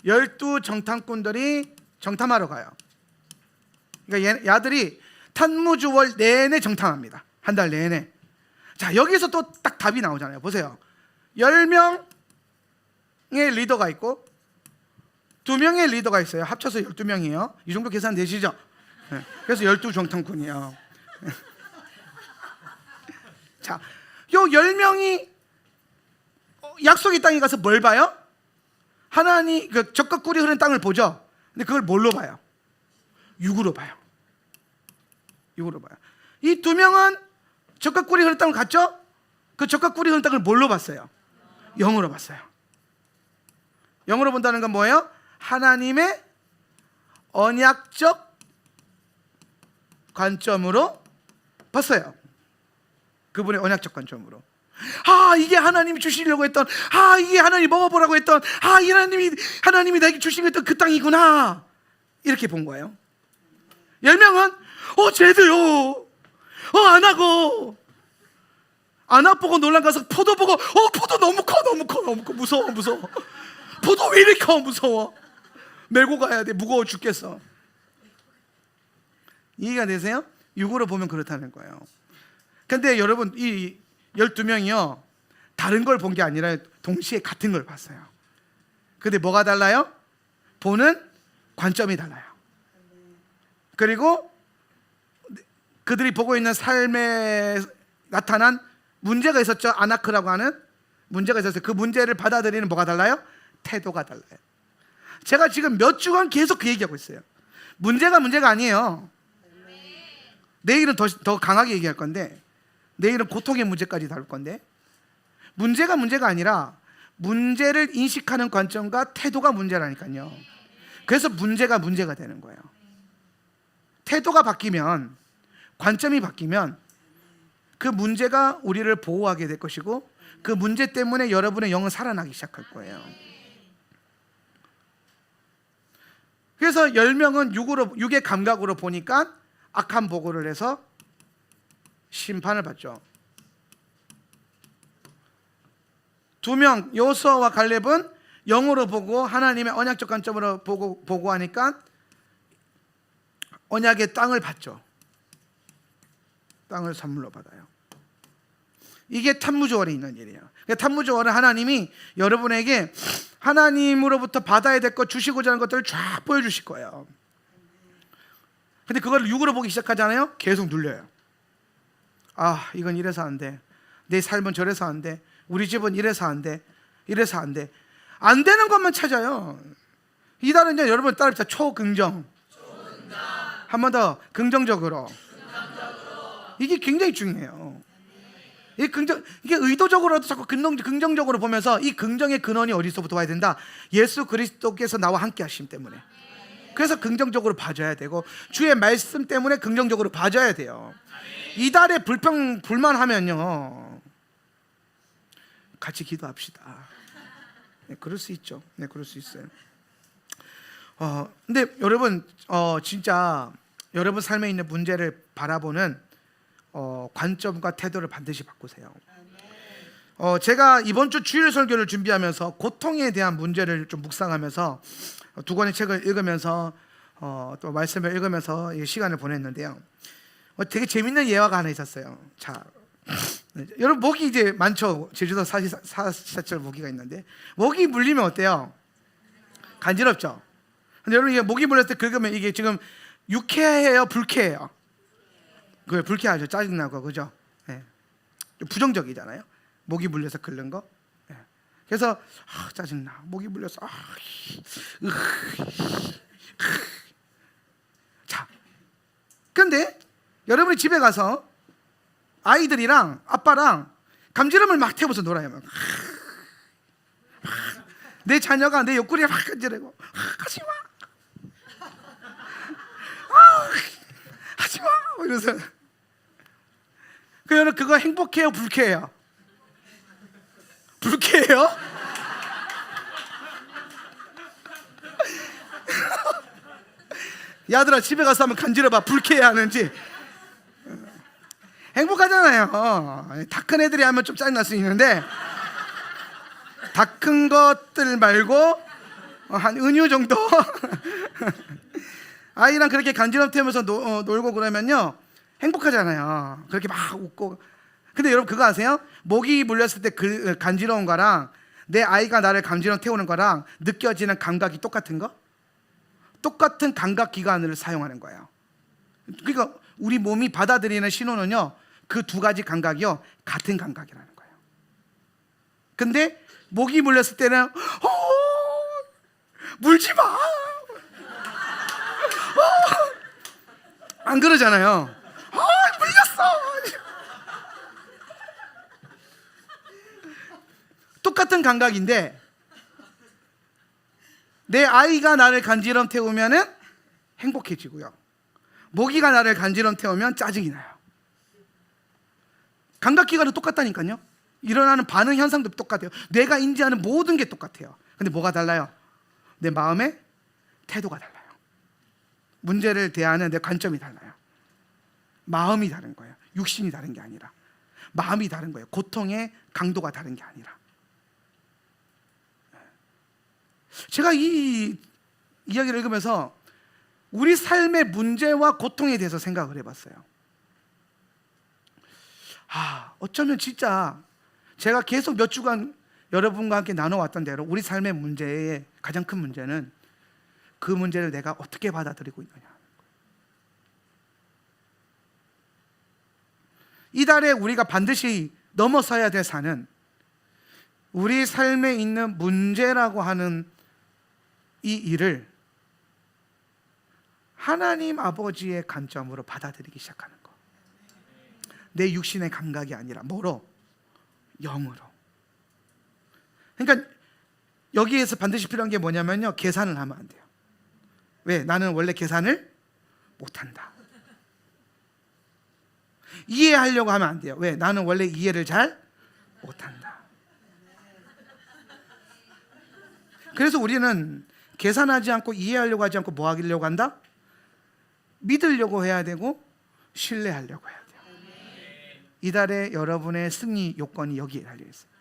12 정탐꾼들이 정탐하러 가요. 그러니까 야들이 탐무주월 내내 정탐합니다. 한 달 내내. 자, 여기서 또 딱 답이 나오잖아요. 보세요. 10명의 리더가 있고 2명의 리더가 있어요. 합쳐서 12명이에요. 이 정도 계산 되시죠? 그래서 12 정탐꾼이에요. 자, 요 10명이 약속의 땅에 가서 뭘 봐요? 하나님 그 적과 꿀이 흐르는 땅을 보죠. 근데 그걸 뭘로 봐요? 육으로 봐요. 육으로 봐요. 이 2명은 적과 꿀이 흐르는 땅을 갔죠? 그 적과 꿀이 흐르는 땅을 뭘로 봤어요? 영으로 봤어요. 영으로 본다는 건 뭐예요? 하나님의 언약적 관점으로 봤어요. 그분의 언약적 관점으로. 이게 하나님이 주시려고 했던, 이게 하나님이 먹어보라고 했던, 이 하나님이 나에게 주시려고 했던 그 땅이구나, 이렇게 본 거예요. 10명은 쟤도요 안악 보고 놀란 가서 포도 보고 포도 너무 커 무서워 포도 왜 이렇게 커 무서워 메고 가야 돼 무거워 죽겠어. 이해가 되세요? 육으로 보면 그렇다는 거예요. 근데 여러분 이 12명이요 다른 걸 본 게 아니라 동시에 같은 걸 봤어요. 근데 뭐가 달라요? 보는 관점이 달라요. 그리고 그들이 보고 있는 삶에 나타난 문제가 있었죠. 아나크라고 하는 문제가 있었어요. 그 문제를 받아들이는 뭐가 달라요? 태도가 달라요. 제가 지금 몇 주간 계속 그 얘기하고 있어요. 문제가 아니에요. 내일은 더 강하게 얘기할 건데, 내일은 고통의 문제까지 다룰 건데, 문제가 아니라 문제를 인식하는 관점과 태도가 문제라니까요. 그래서 문제가 되는 거예요. 태도가 바뀌면, 관점이 바뀌면 그 문제가 우리를 보호하게 될 것이고 그 문제 때문에 여러분의 영은 살아나기 시작할 거예요. 그래서 10명은 육의 감각으로 보니까 악한 보고를 해서 심판을 받죠. 2명 여호수아와 갈렙은 영으로 보고 하나님의 언약적 관점으로 보고하니까 언약의 땅을 받죠. 땅을 선물로 받아요. 이게 탐무주월에 있는 일이에요. 그러니까 탐무주월은 하나님이 여러분에게 하나님으로부터 받아야 될 것, 주시고자 하는 것들을 쫙 보여주실 거예요. 근데 그걸 육으로 보기 시작하잖아요. 계속 눌려요. 이건 이래서 안 돼. 내 삶은 저래서 안 돼. 우리 집은 이래서 안 돼. 이래서 안 돼. 안 되는 것만 찾아요. 이달은요 여러분 따라합시다. 초긍정. 한 번 더 긍정적으로. 이게 굉장히 중요해요. 이게 의도적으로도 자꾸 긍정적으로 보면서 이 긍정의 근원이 어디서부터 와야 된다? 예수 그리스도께서 나와 함께 하심 때문에. 그래서 긍정적으로 봐줘야 되고 주의 말씀 때문에 긍정적으로 봐줘야 돼요. 이달에 불만하면요 같이 기도합시다. 그럴 수 있죠. 그럴 수 있어요. 근데 여러분 진짜 여러분 삶에 있는 문제를 바라보는 관점과 태도를 반드시 바꾸세요. 제가 이번 주 주일 설교를 준비하면서 고통에 대한 문제를 좀 묵상하면서 2권의 책을 읽으면서 또 말씀을 읽으면서 시간을 보냈는데요. 되게 재밌는 예화가 하나 있었어요. 자, 여러분 모기 이제 많죠. 제주도 사시사철 모기가 있는데 모기 물리면 어때요? 간지럽죠. 근데 여러분 이게 모기 물렸을 때 긁으면 이게 지금 유쾌해요, 불쾌해요? 그게 불쾌하죠. 짜증나고 그죠? 네. 부정적이잖아요. 모기 물려서 긁는 거. 네. 그래서 짜증나. 모기 물려서 자, 근데 여러분이 집에 가서 아이들이랑 아빠랑 감지름을 막 태워서 놀아요. 막. 내 자녀가 내 옆구리에 막 간지르고 하지마, 하지마 이러면서. 여러분 그거 행복해요, 불쾌해요? 불쾌해요? 야들아 집에 가서 한번 간지러봐. 불쾌해 하는지. 행복하잖아요. 다 큰 애들이 하면 좀 짜증날 수 있는데 다 큰 것들 말고 한 은유 정도 아이랑 그렇게 간지럼 태우면서 놀고 그러면요 행복하잖아요. 그렇게 막 웃고. 근데 여러분 그거 아세요? 모기 물렸을 때 그 간지러운 거랑 내 아이가 나를 간지럼 태우는 거랑 느껴지는 감각이 똑같은 거? 똑같은 감각 기관을 사용하는 거예요. 그러니까 우리 몸이 받아들이는 신호는요 그 두 가지 감각이요 같은 감각이라는 거예요. 근데 모기 물렸을 때는 물지 마, 안 그러잖아요. 물렸어. 똑같은 감각인데 내 아이가 나를 간지럼 태우면은 행복해지고요, 모기가 나를 간지럼 태우면 짜증이 나요. 감각기관은 똑같다니까요. 일어나는 반응 현상도 똑같아요. 뇌가 인지하는 모든 게 똑같아요. 근데 뭐가 달라요? 내 마음의 태도가 달라요. 문제를 대하는 내 관점이 달라요. 마음이 다른 거예요. 육신이 다른 게 아니라 마음이 다른 거예요. 고통의 강도가 다른 게 아니라. 제가 이 이야기를 읽으면서 우리 삶의 문제와 고통에 대해서 생각을 해봤어요. 어쩌면 진짜 제가 계속 몇 주간 여러분과 함께 나눠왔던 대로 우리 삶의 문제의 가장 큰 문제는 그 문제를 내가 어떻게 받아들이고 있느냐. 이 달에 우리가 반드시 넘어서야 될 산은 우리 삶에 있는 문제라고 하는 이 일을 하나님 아버지의 관점으로 받아들이기 시작하는 거. 내 육신의 감각이 아니라 뭐로? 영으로. 그러니까 여기에서 반드시 필요한 게 뭐냐면요, 계산을 하면 안 돼요. 왜? 나는 원래 계산을 못한다. 이해하려고 하면 안 돼요. 왜? 나는 원래 이해를 잘 못한다. 그래서 우리는 계산하지 않고 이해하려고 하지 않고 뭐 하려고 한다? 믿으려고 해야 되고 신뢰하려고 해야 돼요. 이달에 여러분의 승리 요건이 여기에 달려 있어요.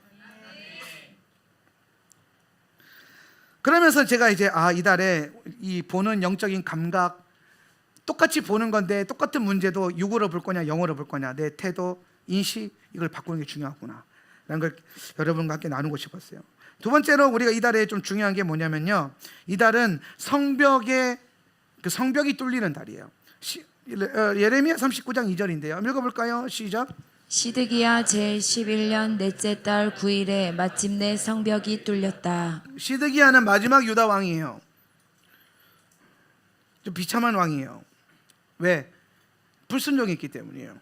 그러면서 제가 이제 이달에 이 보는 영적인 감각, 똑같이 보는 건데 똑같은 문제도 육으로 볼 거냐 영으로 볼 거냐, 내 태도, 인식, 이걸 바꾸는 게 중요하구나 라는 걸 여러분과 함께 나누고 싶었어요. 두 번째로 우리가 이달에 좀 중요한 게 뭐냐면요, 이달은 성벽이 뚫리는 달이에요. 예레미야 39장 2절인데요 읽어볼까요? 시작. 시드기야 제11년 넷째 달 9일에 마침내 성벽이 뚫렸다. 시드기야는 마지막 유다 왕이에요. 좀 비참한 왕이에요. 왜? 불순종이 있기 때문이에요.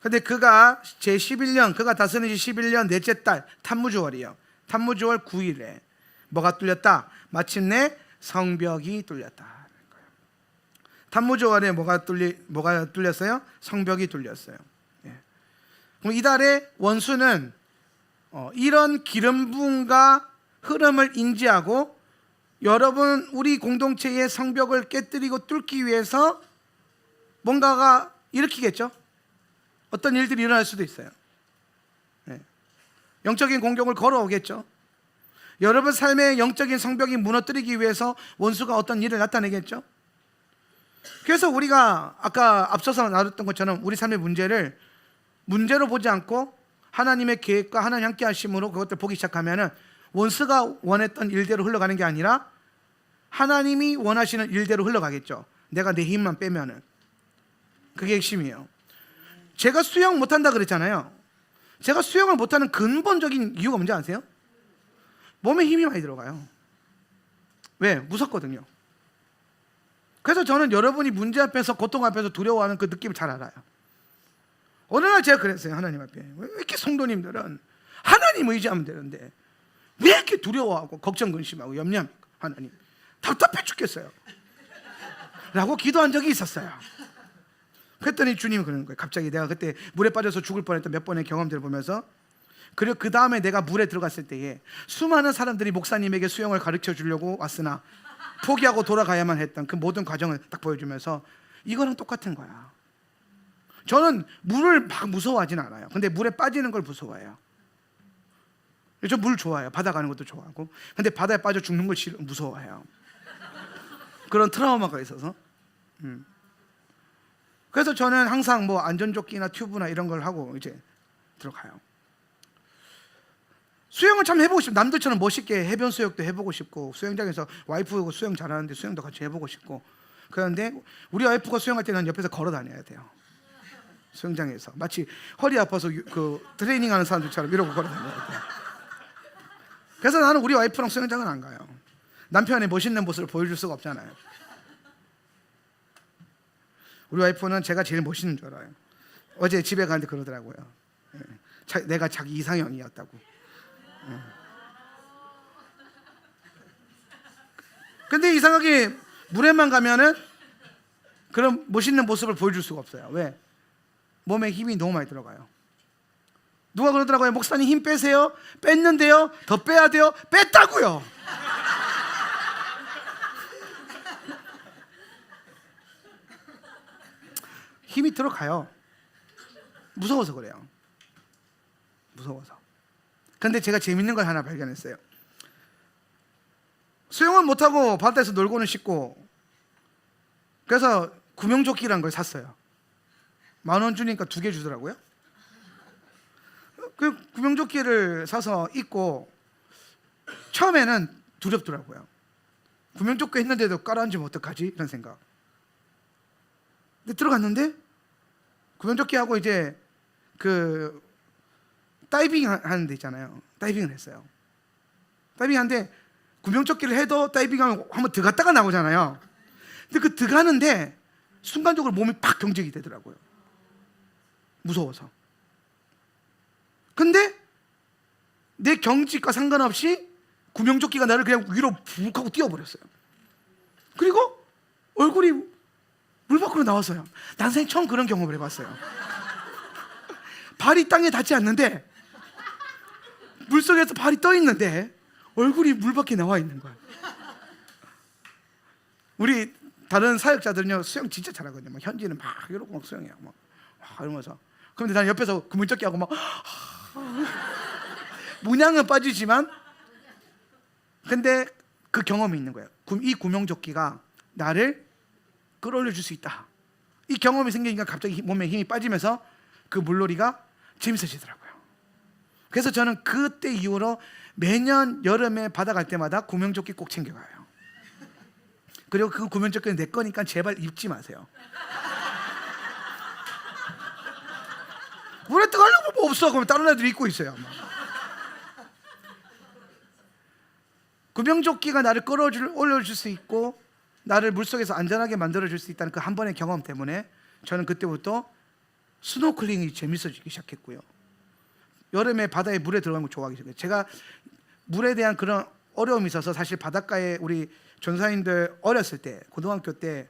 근데 그가 제11년, 그가 다스린 지 11년 넷째 달 탐무주월이에요. 탐무주월 9일에 뭐가 뚫렸다? 마침내 성벽이 뚫렸다. 탐무주월에 뭐가 뚫렸어요? 성벽이 뚫렸어요. 그럼 이달의 원수는 이런 기름 부음과 흐름을 인지하고 여러분 우리 공동체의 성벽을 깨뜨리고 뚫기 위해서 뭔가가 일으키겠죠. 어떤 일들이 일어날 수도 있어요. 영적인 공격을 걸어오겠죠. 여러분 삶의 영적인 성벽이 무너뜨리기 위해서 원수가 어떤 일을 나타내겠죠. 그래서 우리가 아까 앞서서 나눴던 것처럼 우리 삶의 문제를 문제로 보지 않고 하나님의 계획과 하나님 함께 하심으로 그것들 보기 시작하면은 원수가 원했던 일대로 흘러가는 게 아니라 하나님이 원하시는 일대로 흘러가겠죠. 내가 내 힘만 빼면은. 그게 핵심이에요. 제가 수영 못한다 그랬잖아요. 제가 수영을 못하는 근본적인 이유가 뭔지 아세요? 몸에 힘이 많이 들어가요. 왜? 무섭거든요. 그래서 저는 여러분이 문제 앞에서, 고통 앞에서 두려워하는 그 느낌을 잘 알아요. 어느 날 제가 그랬어요. 하나님 앞에, 왜 이렇게 성도님들은 하나님 의지하면 되는데 왜 이렇게 두려워하고 걱정 근심하고 염려합니까? 하나님 답답해 죽겠어요 라고 기도한 적이 있었어요. 그랬더니 주님이 그러는 거예요. 갑자기 내가 그때 물에 빠져서 죽을 뻔했던 몇 번의 경험들을 보면서, 그리고 그 다음에 내가 물에 들어갔을 때에 수많은 사람들이 목사님에게 수영을 가르쳐 주려고 왔으나 포기하고 돌아가야만 했던 그 모든 과정을 딱 보여주면서 이거랑 똑같은 거야. 저는 물을 막 무서워하진 않아요. 근데 물에 빠지는 걸 무서워해요. 저 물 좋아해요. 바다 가는 것도 좋아하고. 근데 바다에 빠져 죽는 걸 무서워해요. 그런 트라우마가 있어서. 그래서 저는 항상 뭐 안전조끼나 튜브나 이런 걸 하고 이제 들어가요. 수영을 참 해보고 싶고, 남들처럼 멋있게 해변 수영도 해보고 싶고, 수영장에서 와이프가 수영 잘하는데 수영도 같이 해보고 싶고. 그런데 우리 와이프가 수영할 때는 옆에서 걸어 다녀야 돼요. 수영장에서 마치 허리 아파서 그 트레이닝하는 사람들처럼 이러고 걸어 다녀야 돼요. 그래서 나는 우리 와이프랑 수영장은 안 가요. 남편의 멋있는 모습을 보여줄 수가 없잖아요. 우리 와이프는 제가 제일 멋있는 줄 알아요. 어제 집에 가는데 그러더라고요. 내가 자기 이상형이었다고. 근데 이상하게 물에만 가면은 그런 멋있는 모습을 보여줄 수가 없어요. 왜? 몸에 힘이 너무 많이 들어가요. 누가 그러더라고요. 목사님 힘 빼세요. 뺐는데요. 더 빼야 돼요. 뺐다고요. 힘이 들어가요. 무서워서 그래요. 무서워서. 근데 제가 재밌는 걸 하나 발견했어요. 수영은 못하고 바다에서 놀고는 싶고, 그래서 구명조끼라는 걸 샀어요. 10,000원 주니까 2개 주더라고요. 그 구명조끼를 사서 입고 처음에는 두렵더라고요. 구명조끼 했는데도 깔아앉으면 어떡하지? 이런 생각. 근데 들어갔는데 구명조끼하고 이제 그 다이빙 하는 데 있잖아요. 다이빙을 했어요. 다이빙 하는데 구명조끼를 해도 다이빙하면 한번 들어갔다가 나오잖아요. 근데 그 들어가는데 순간적으로 몸이 팍 경직이 되더라고요. 무서워서. 근데 내 경직과 상관없이 구명조끼가 나를 그냥 위로 푹 하고 띄워버렸어요. 그리고 얼굴이 물 밖으로 나왔어요. 난생 처음 그런 경험을 해봤어요. 발이 땅에 닿지 않는데, 물속에서 발이 떠 있는데 얼굴이 물 밖에 나와 있는 거야. 우리 다른 사역자들은요 수영 진짜 잘하거든요. 막 현지는 막 이러고 막 수영해요. 막 이러면서. 그런데 나는 옆에서 구명조끼 하고 막 문양은 빠지지만, 근데 그 경험이 있는 거예요. 이 구명조끼가 나를 끌어올려 줄 수 있다. 이 경험이 생기니까 갑자기 몸에 힘이 빠지면서 그 물놀이가 재밌어지더라고요. 그래서 저는 그때 이후로 매년 여름에 바다 갈 때마다 구명조끼 꼭 챙겨가요. 그리고 그 구명조끼는 내 거니까 제발 입지 마세요. 물에 들어가려고 뭐 없어. 그러면 다른 애들이 입고 있어요. 구명조끼가 나를 끌어올려줄 수 있고 나를 물속에서 안전하게 만들어줄 수 있다는 그 한 번의 경험 때문에 저는 그때부터 스노클링이 재밌어지기 시작했고요. 여름에 바다에 물에 들어가는 거 좋아하기 시작했어요. 제가 물에 대한 그런 어려움이 있어서 사실 바닷가에 우리 전사님들 어렸을 때, 고등학교 때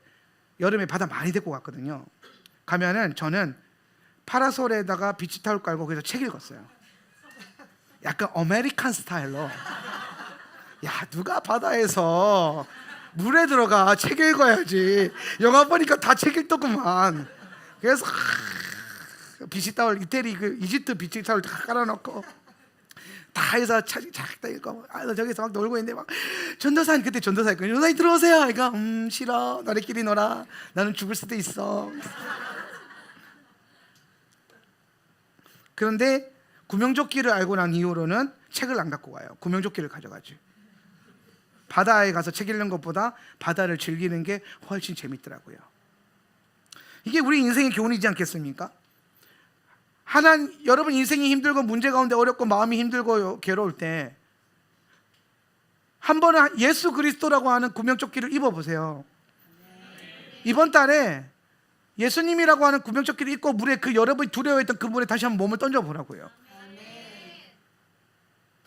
여름에 바다 많이 데리고 갔거든요. 가면은 저는 파라솔에다가 비치타올 깔고 그래서 책 읽었어요. 약간 아메리칸 스타일로. 야, 누가 바다에서 물에 들어가 책 읽어야지. 영화 보니까 다 책 읽더구만. 그래서 비치타올, 이태리 그 이집트 비치타올 다 깔아놓고 다 해서 책 읽고, 저기서 막 놀고 있는데 막 전도사님, 그때 전도사였거든요. 전도사님 들어오세요. 그러니까 싫어, 너네끼리 놀아. 나는 죽을 수도 있어. 그런데 구명조끼를 알고 난 이후로는 책을 안 갖고 가요. 구명조끼를 가져가지. 바다에 가서 책 읽는 것보다 바다를 즐기는 게 훨씬 재밌더라고요. 이게 우리 인생의 교훈이지 않겠습니까? 여러분 인생이 힘들고 문제 가운데 어렵고 마음이 힘들고 괴로울 때 한 번은 예수 그리스도라고 하는 구명조끼를 입어보세요. 이번 달에 예수님이라고 하는 구명조끼를 입고 물에 그 여러분이 두려워했던 그 물에 다시 한번 몸을 던져보라고요.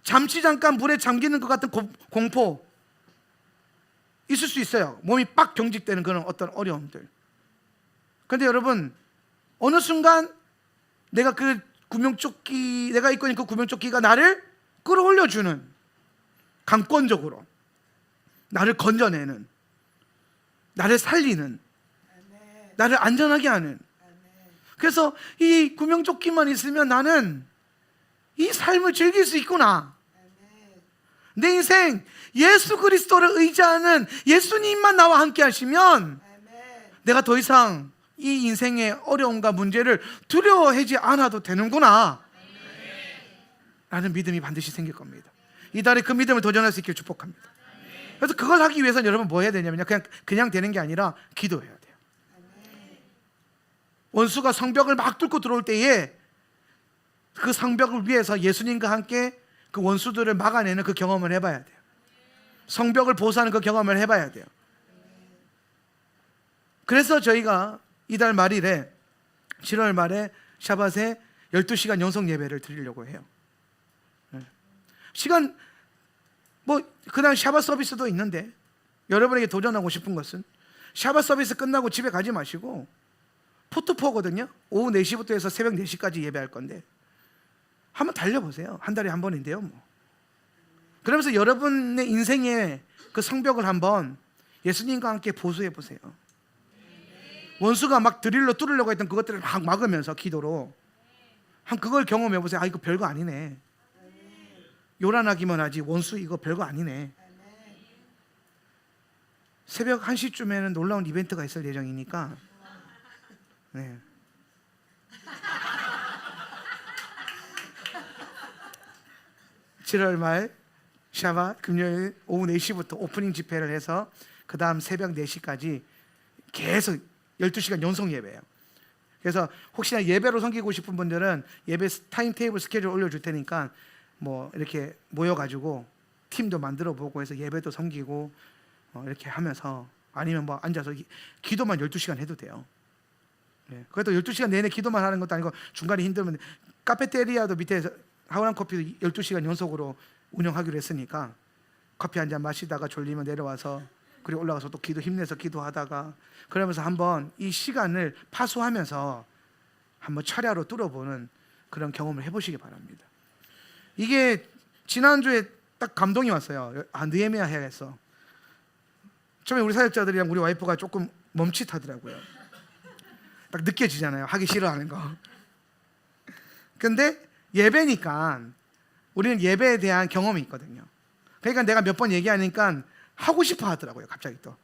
잠깐 물에 잠기는 것 같은 공포 있을 수 있어요. 몸이 빡 경직되는 그런 어떤 어려움들. 그런데 여러분 어느 순간 내가 입고 있는 그 구명조끼가 나를 끌어올려주는, 강권적으로 나를 건져내는, 나를 살리는, 나를 안전하게 하는. 그래서 이 구명조끼만 있으면 나는 이 삶을 즐길 수 있구나. 내 인생 예수 그리스도를 의지하는 예수님만 나와 함께 하시면 내가 더 이상 이 인생의 어려움과 문제를 두려워하지 않아도 되는구나 라는 믿음이 반드시 생길 겁니다. 이 달에 그 믿음을 도전할 수 있기를 축복합니다. 그래서 그걸 하기 위해서는 여러분 뭐 해야 되냐면요, 그냥 되는 게 아니라 기도해야 돼요. 원수가 성벽을 막 뚫고 들어올 때에 그 성벽을 위해서 예수님과 함께 그 원수들을 막아내는 그 경험을 해봐야 돼요. 성벽을 보수하는 그 경험을 해봐야 돼요. 그래서 저희가 이달 말일에 7월 말에 샤밧에 12시간 연속 예배를 드리려고 해요. 시간 그날 샤밧 서비스도 있는데 여러분에게 도전하고 싶은 것은 샤밧 서비스 끝나고 집에 가지 마시고 포트포거든요. 오후 4시부터 해서 새벽 4시까지 예배할 건데 한번 달려보세요. 한 달에 한 번인데요 뭐. 그러면서 여러분의 인생의 그 성벽을 한번 예수님과 함께 보수해 보세요. 원수가 막 드릴로 뚫으려고 했던 그것들을 막 막으면서 기도로 그걸 경험해 보세요. 이거 별거 아니네. 요란하기만 하지 원수 이거 별거 아니네. 새벽 1시쯤에는 놀라운 이벤트가 있을 예정이니까 네. (7월 말) 샤밧 금요일 오후 4시부터 오프닝 집회를 해서 그 다음 새벽 4시까지 계속 12시간 연속 예배예요. 그래서 혹시나 예배로 섬기고 싶은 분들은 예배 타임테이블 스케줄 올려줄 테니까 뭐 이렇게 모여가지고 팀도 만들어 보고 해서 예배도 섬기고 이렇게 하면서, 아니면 뭐 앉아서 기도만 12시간 해도 돼요. 네. 그래도 12시간 내내 기도만 하는 것도 아니고 중간에 힘들면 카페테리아도 밑에서 하우랑 커피도 12시간 연속으로 운영하기로 했으니까 커피 한 잔 마시다가 졸리면 내려와서 그리고 올라가서 또 힘내서 기도하다가 그러면서 한번 이 시간을 파수하면서 한번 철야로 뚫어보는 그런 경험을 해보시기 바랍니다. 이게 지난주에 딱 감동이 왔어요. 느헤미야 해야겠어. 처음에 우리 사역자들이랑 우리 와이프가 조금 멈칫하더라고요. 딱 느껴지잖아요. 하기 싫어하는 거. 근데 예배니까 우리는 예배에 대한 경험이 있거든요. 그러니까 내가 몇 번 얘기하니까 하고 싶어 하더라고요. 갑자기 또.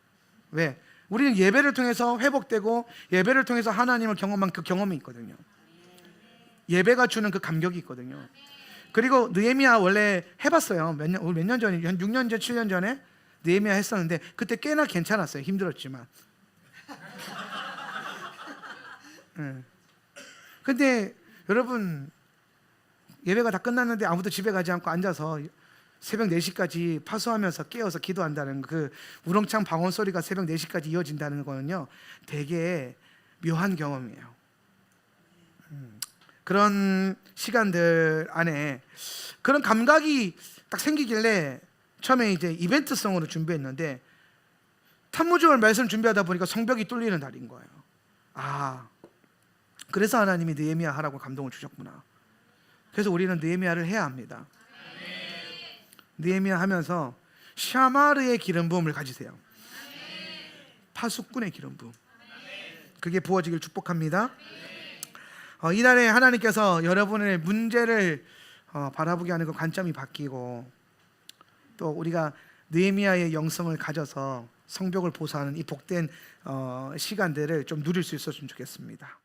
왜? 우리는 예배를 통해서 회복되고 예배를 통해서 하나님을 경험한 그 경험이 있거든요. 예배가 주는 그 감격이 있거든요. 그리고 느헤미야 원래 해봤어요. 몇 년 전에, 한 6년 전, 7년 전에 느헤미야 했었는데 그때 꽤나 괜찮았어요. 힘들었지만. 근데 여러분 예배가 다 끝났는데 아무도 집에 가지 않고 앉아서 새벽 4시까지 파수하면서 깨어서 기도한다는 그 우렁찬 방언 소리가 새벽 4시까지 이어진다는 거는요 되게 묘한 경험이에요. 그런 시간들 안에 그런 감각이 딱 생기길래 처음에 이제 이벤트성으로 준비했는데 탄무주월 말씀 준비하다 보니까 성벽이 뚫리는 날인 거예요. 그래서 하나님이 느헤미야 하라고 감동을 주셨구나. 그래서 우리는 느헤미야를 해야 합니다. 느헤미야 하면서 샤마르의 기름 부음을 가지세요. 파수꾼의 기름 부음. 그게 부어지길 축복합니다. 이날에 하나님께서 여러분의 문제를 바라보게 하는 그 관점이 바뀌고 또 우리가 느헤미야의 영성을 가져서 성벽을 보수하는 이 복된 시간들을 좀 누릴 수 있었으면 좋겠습니다.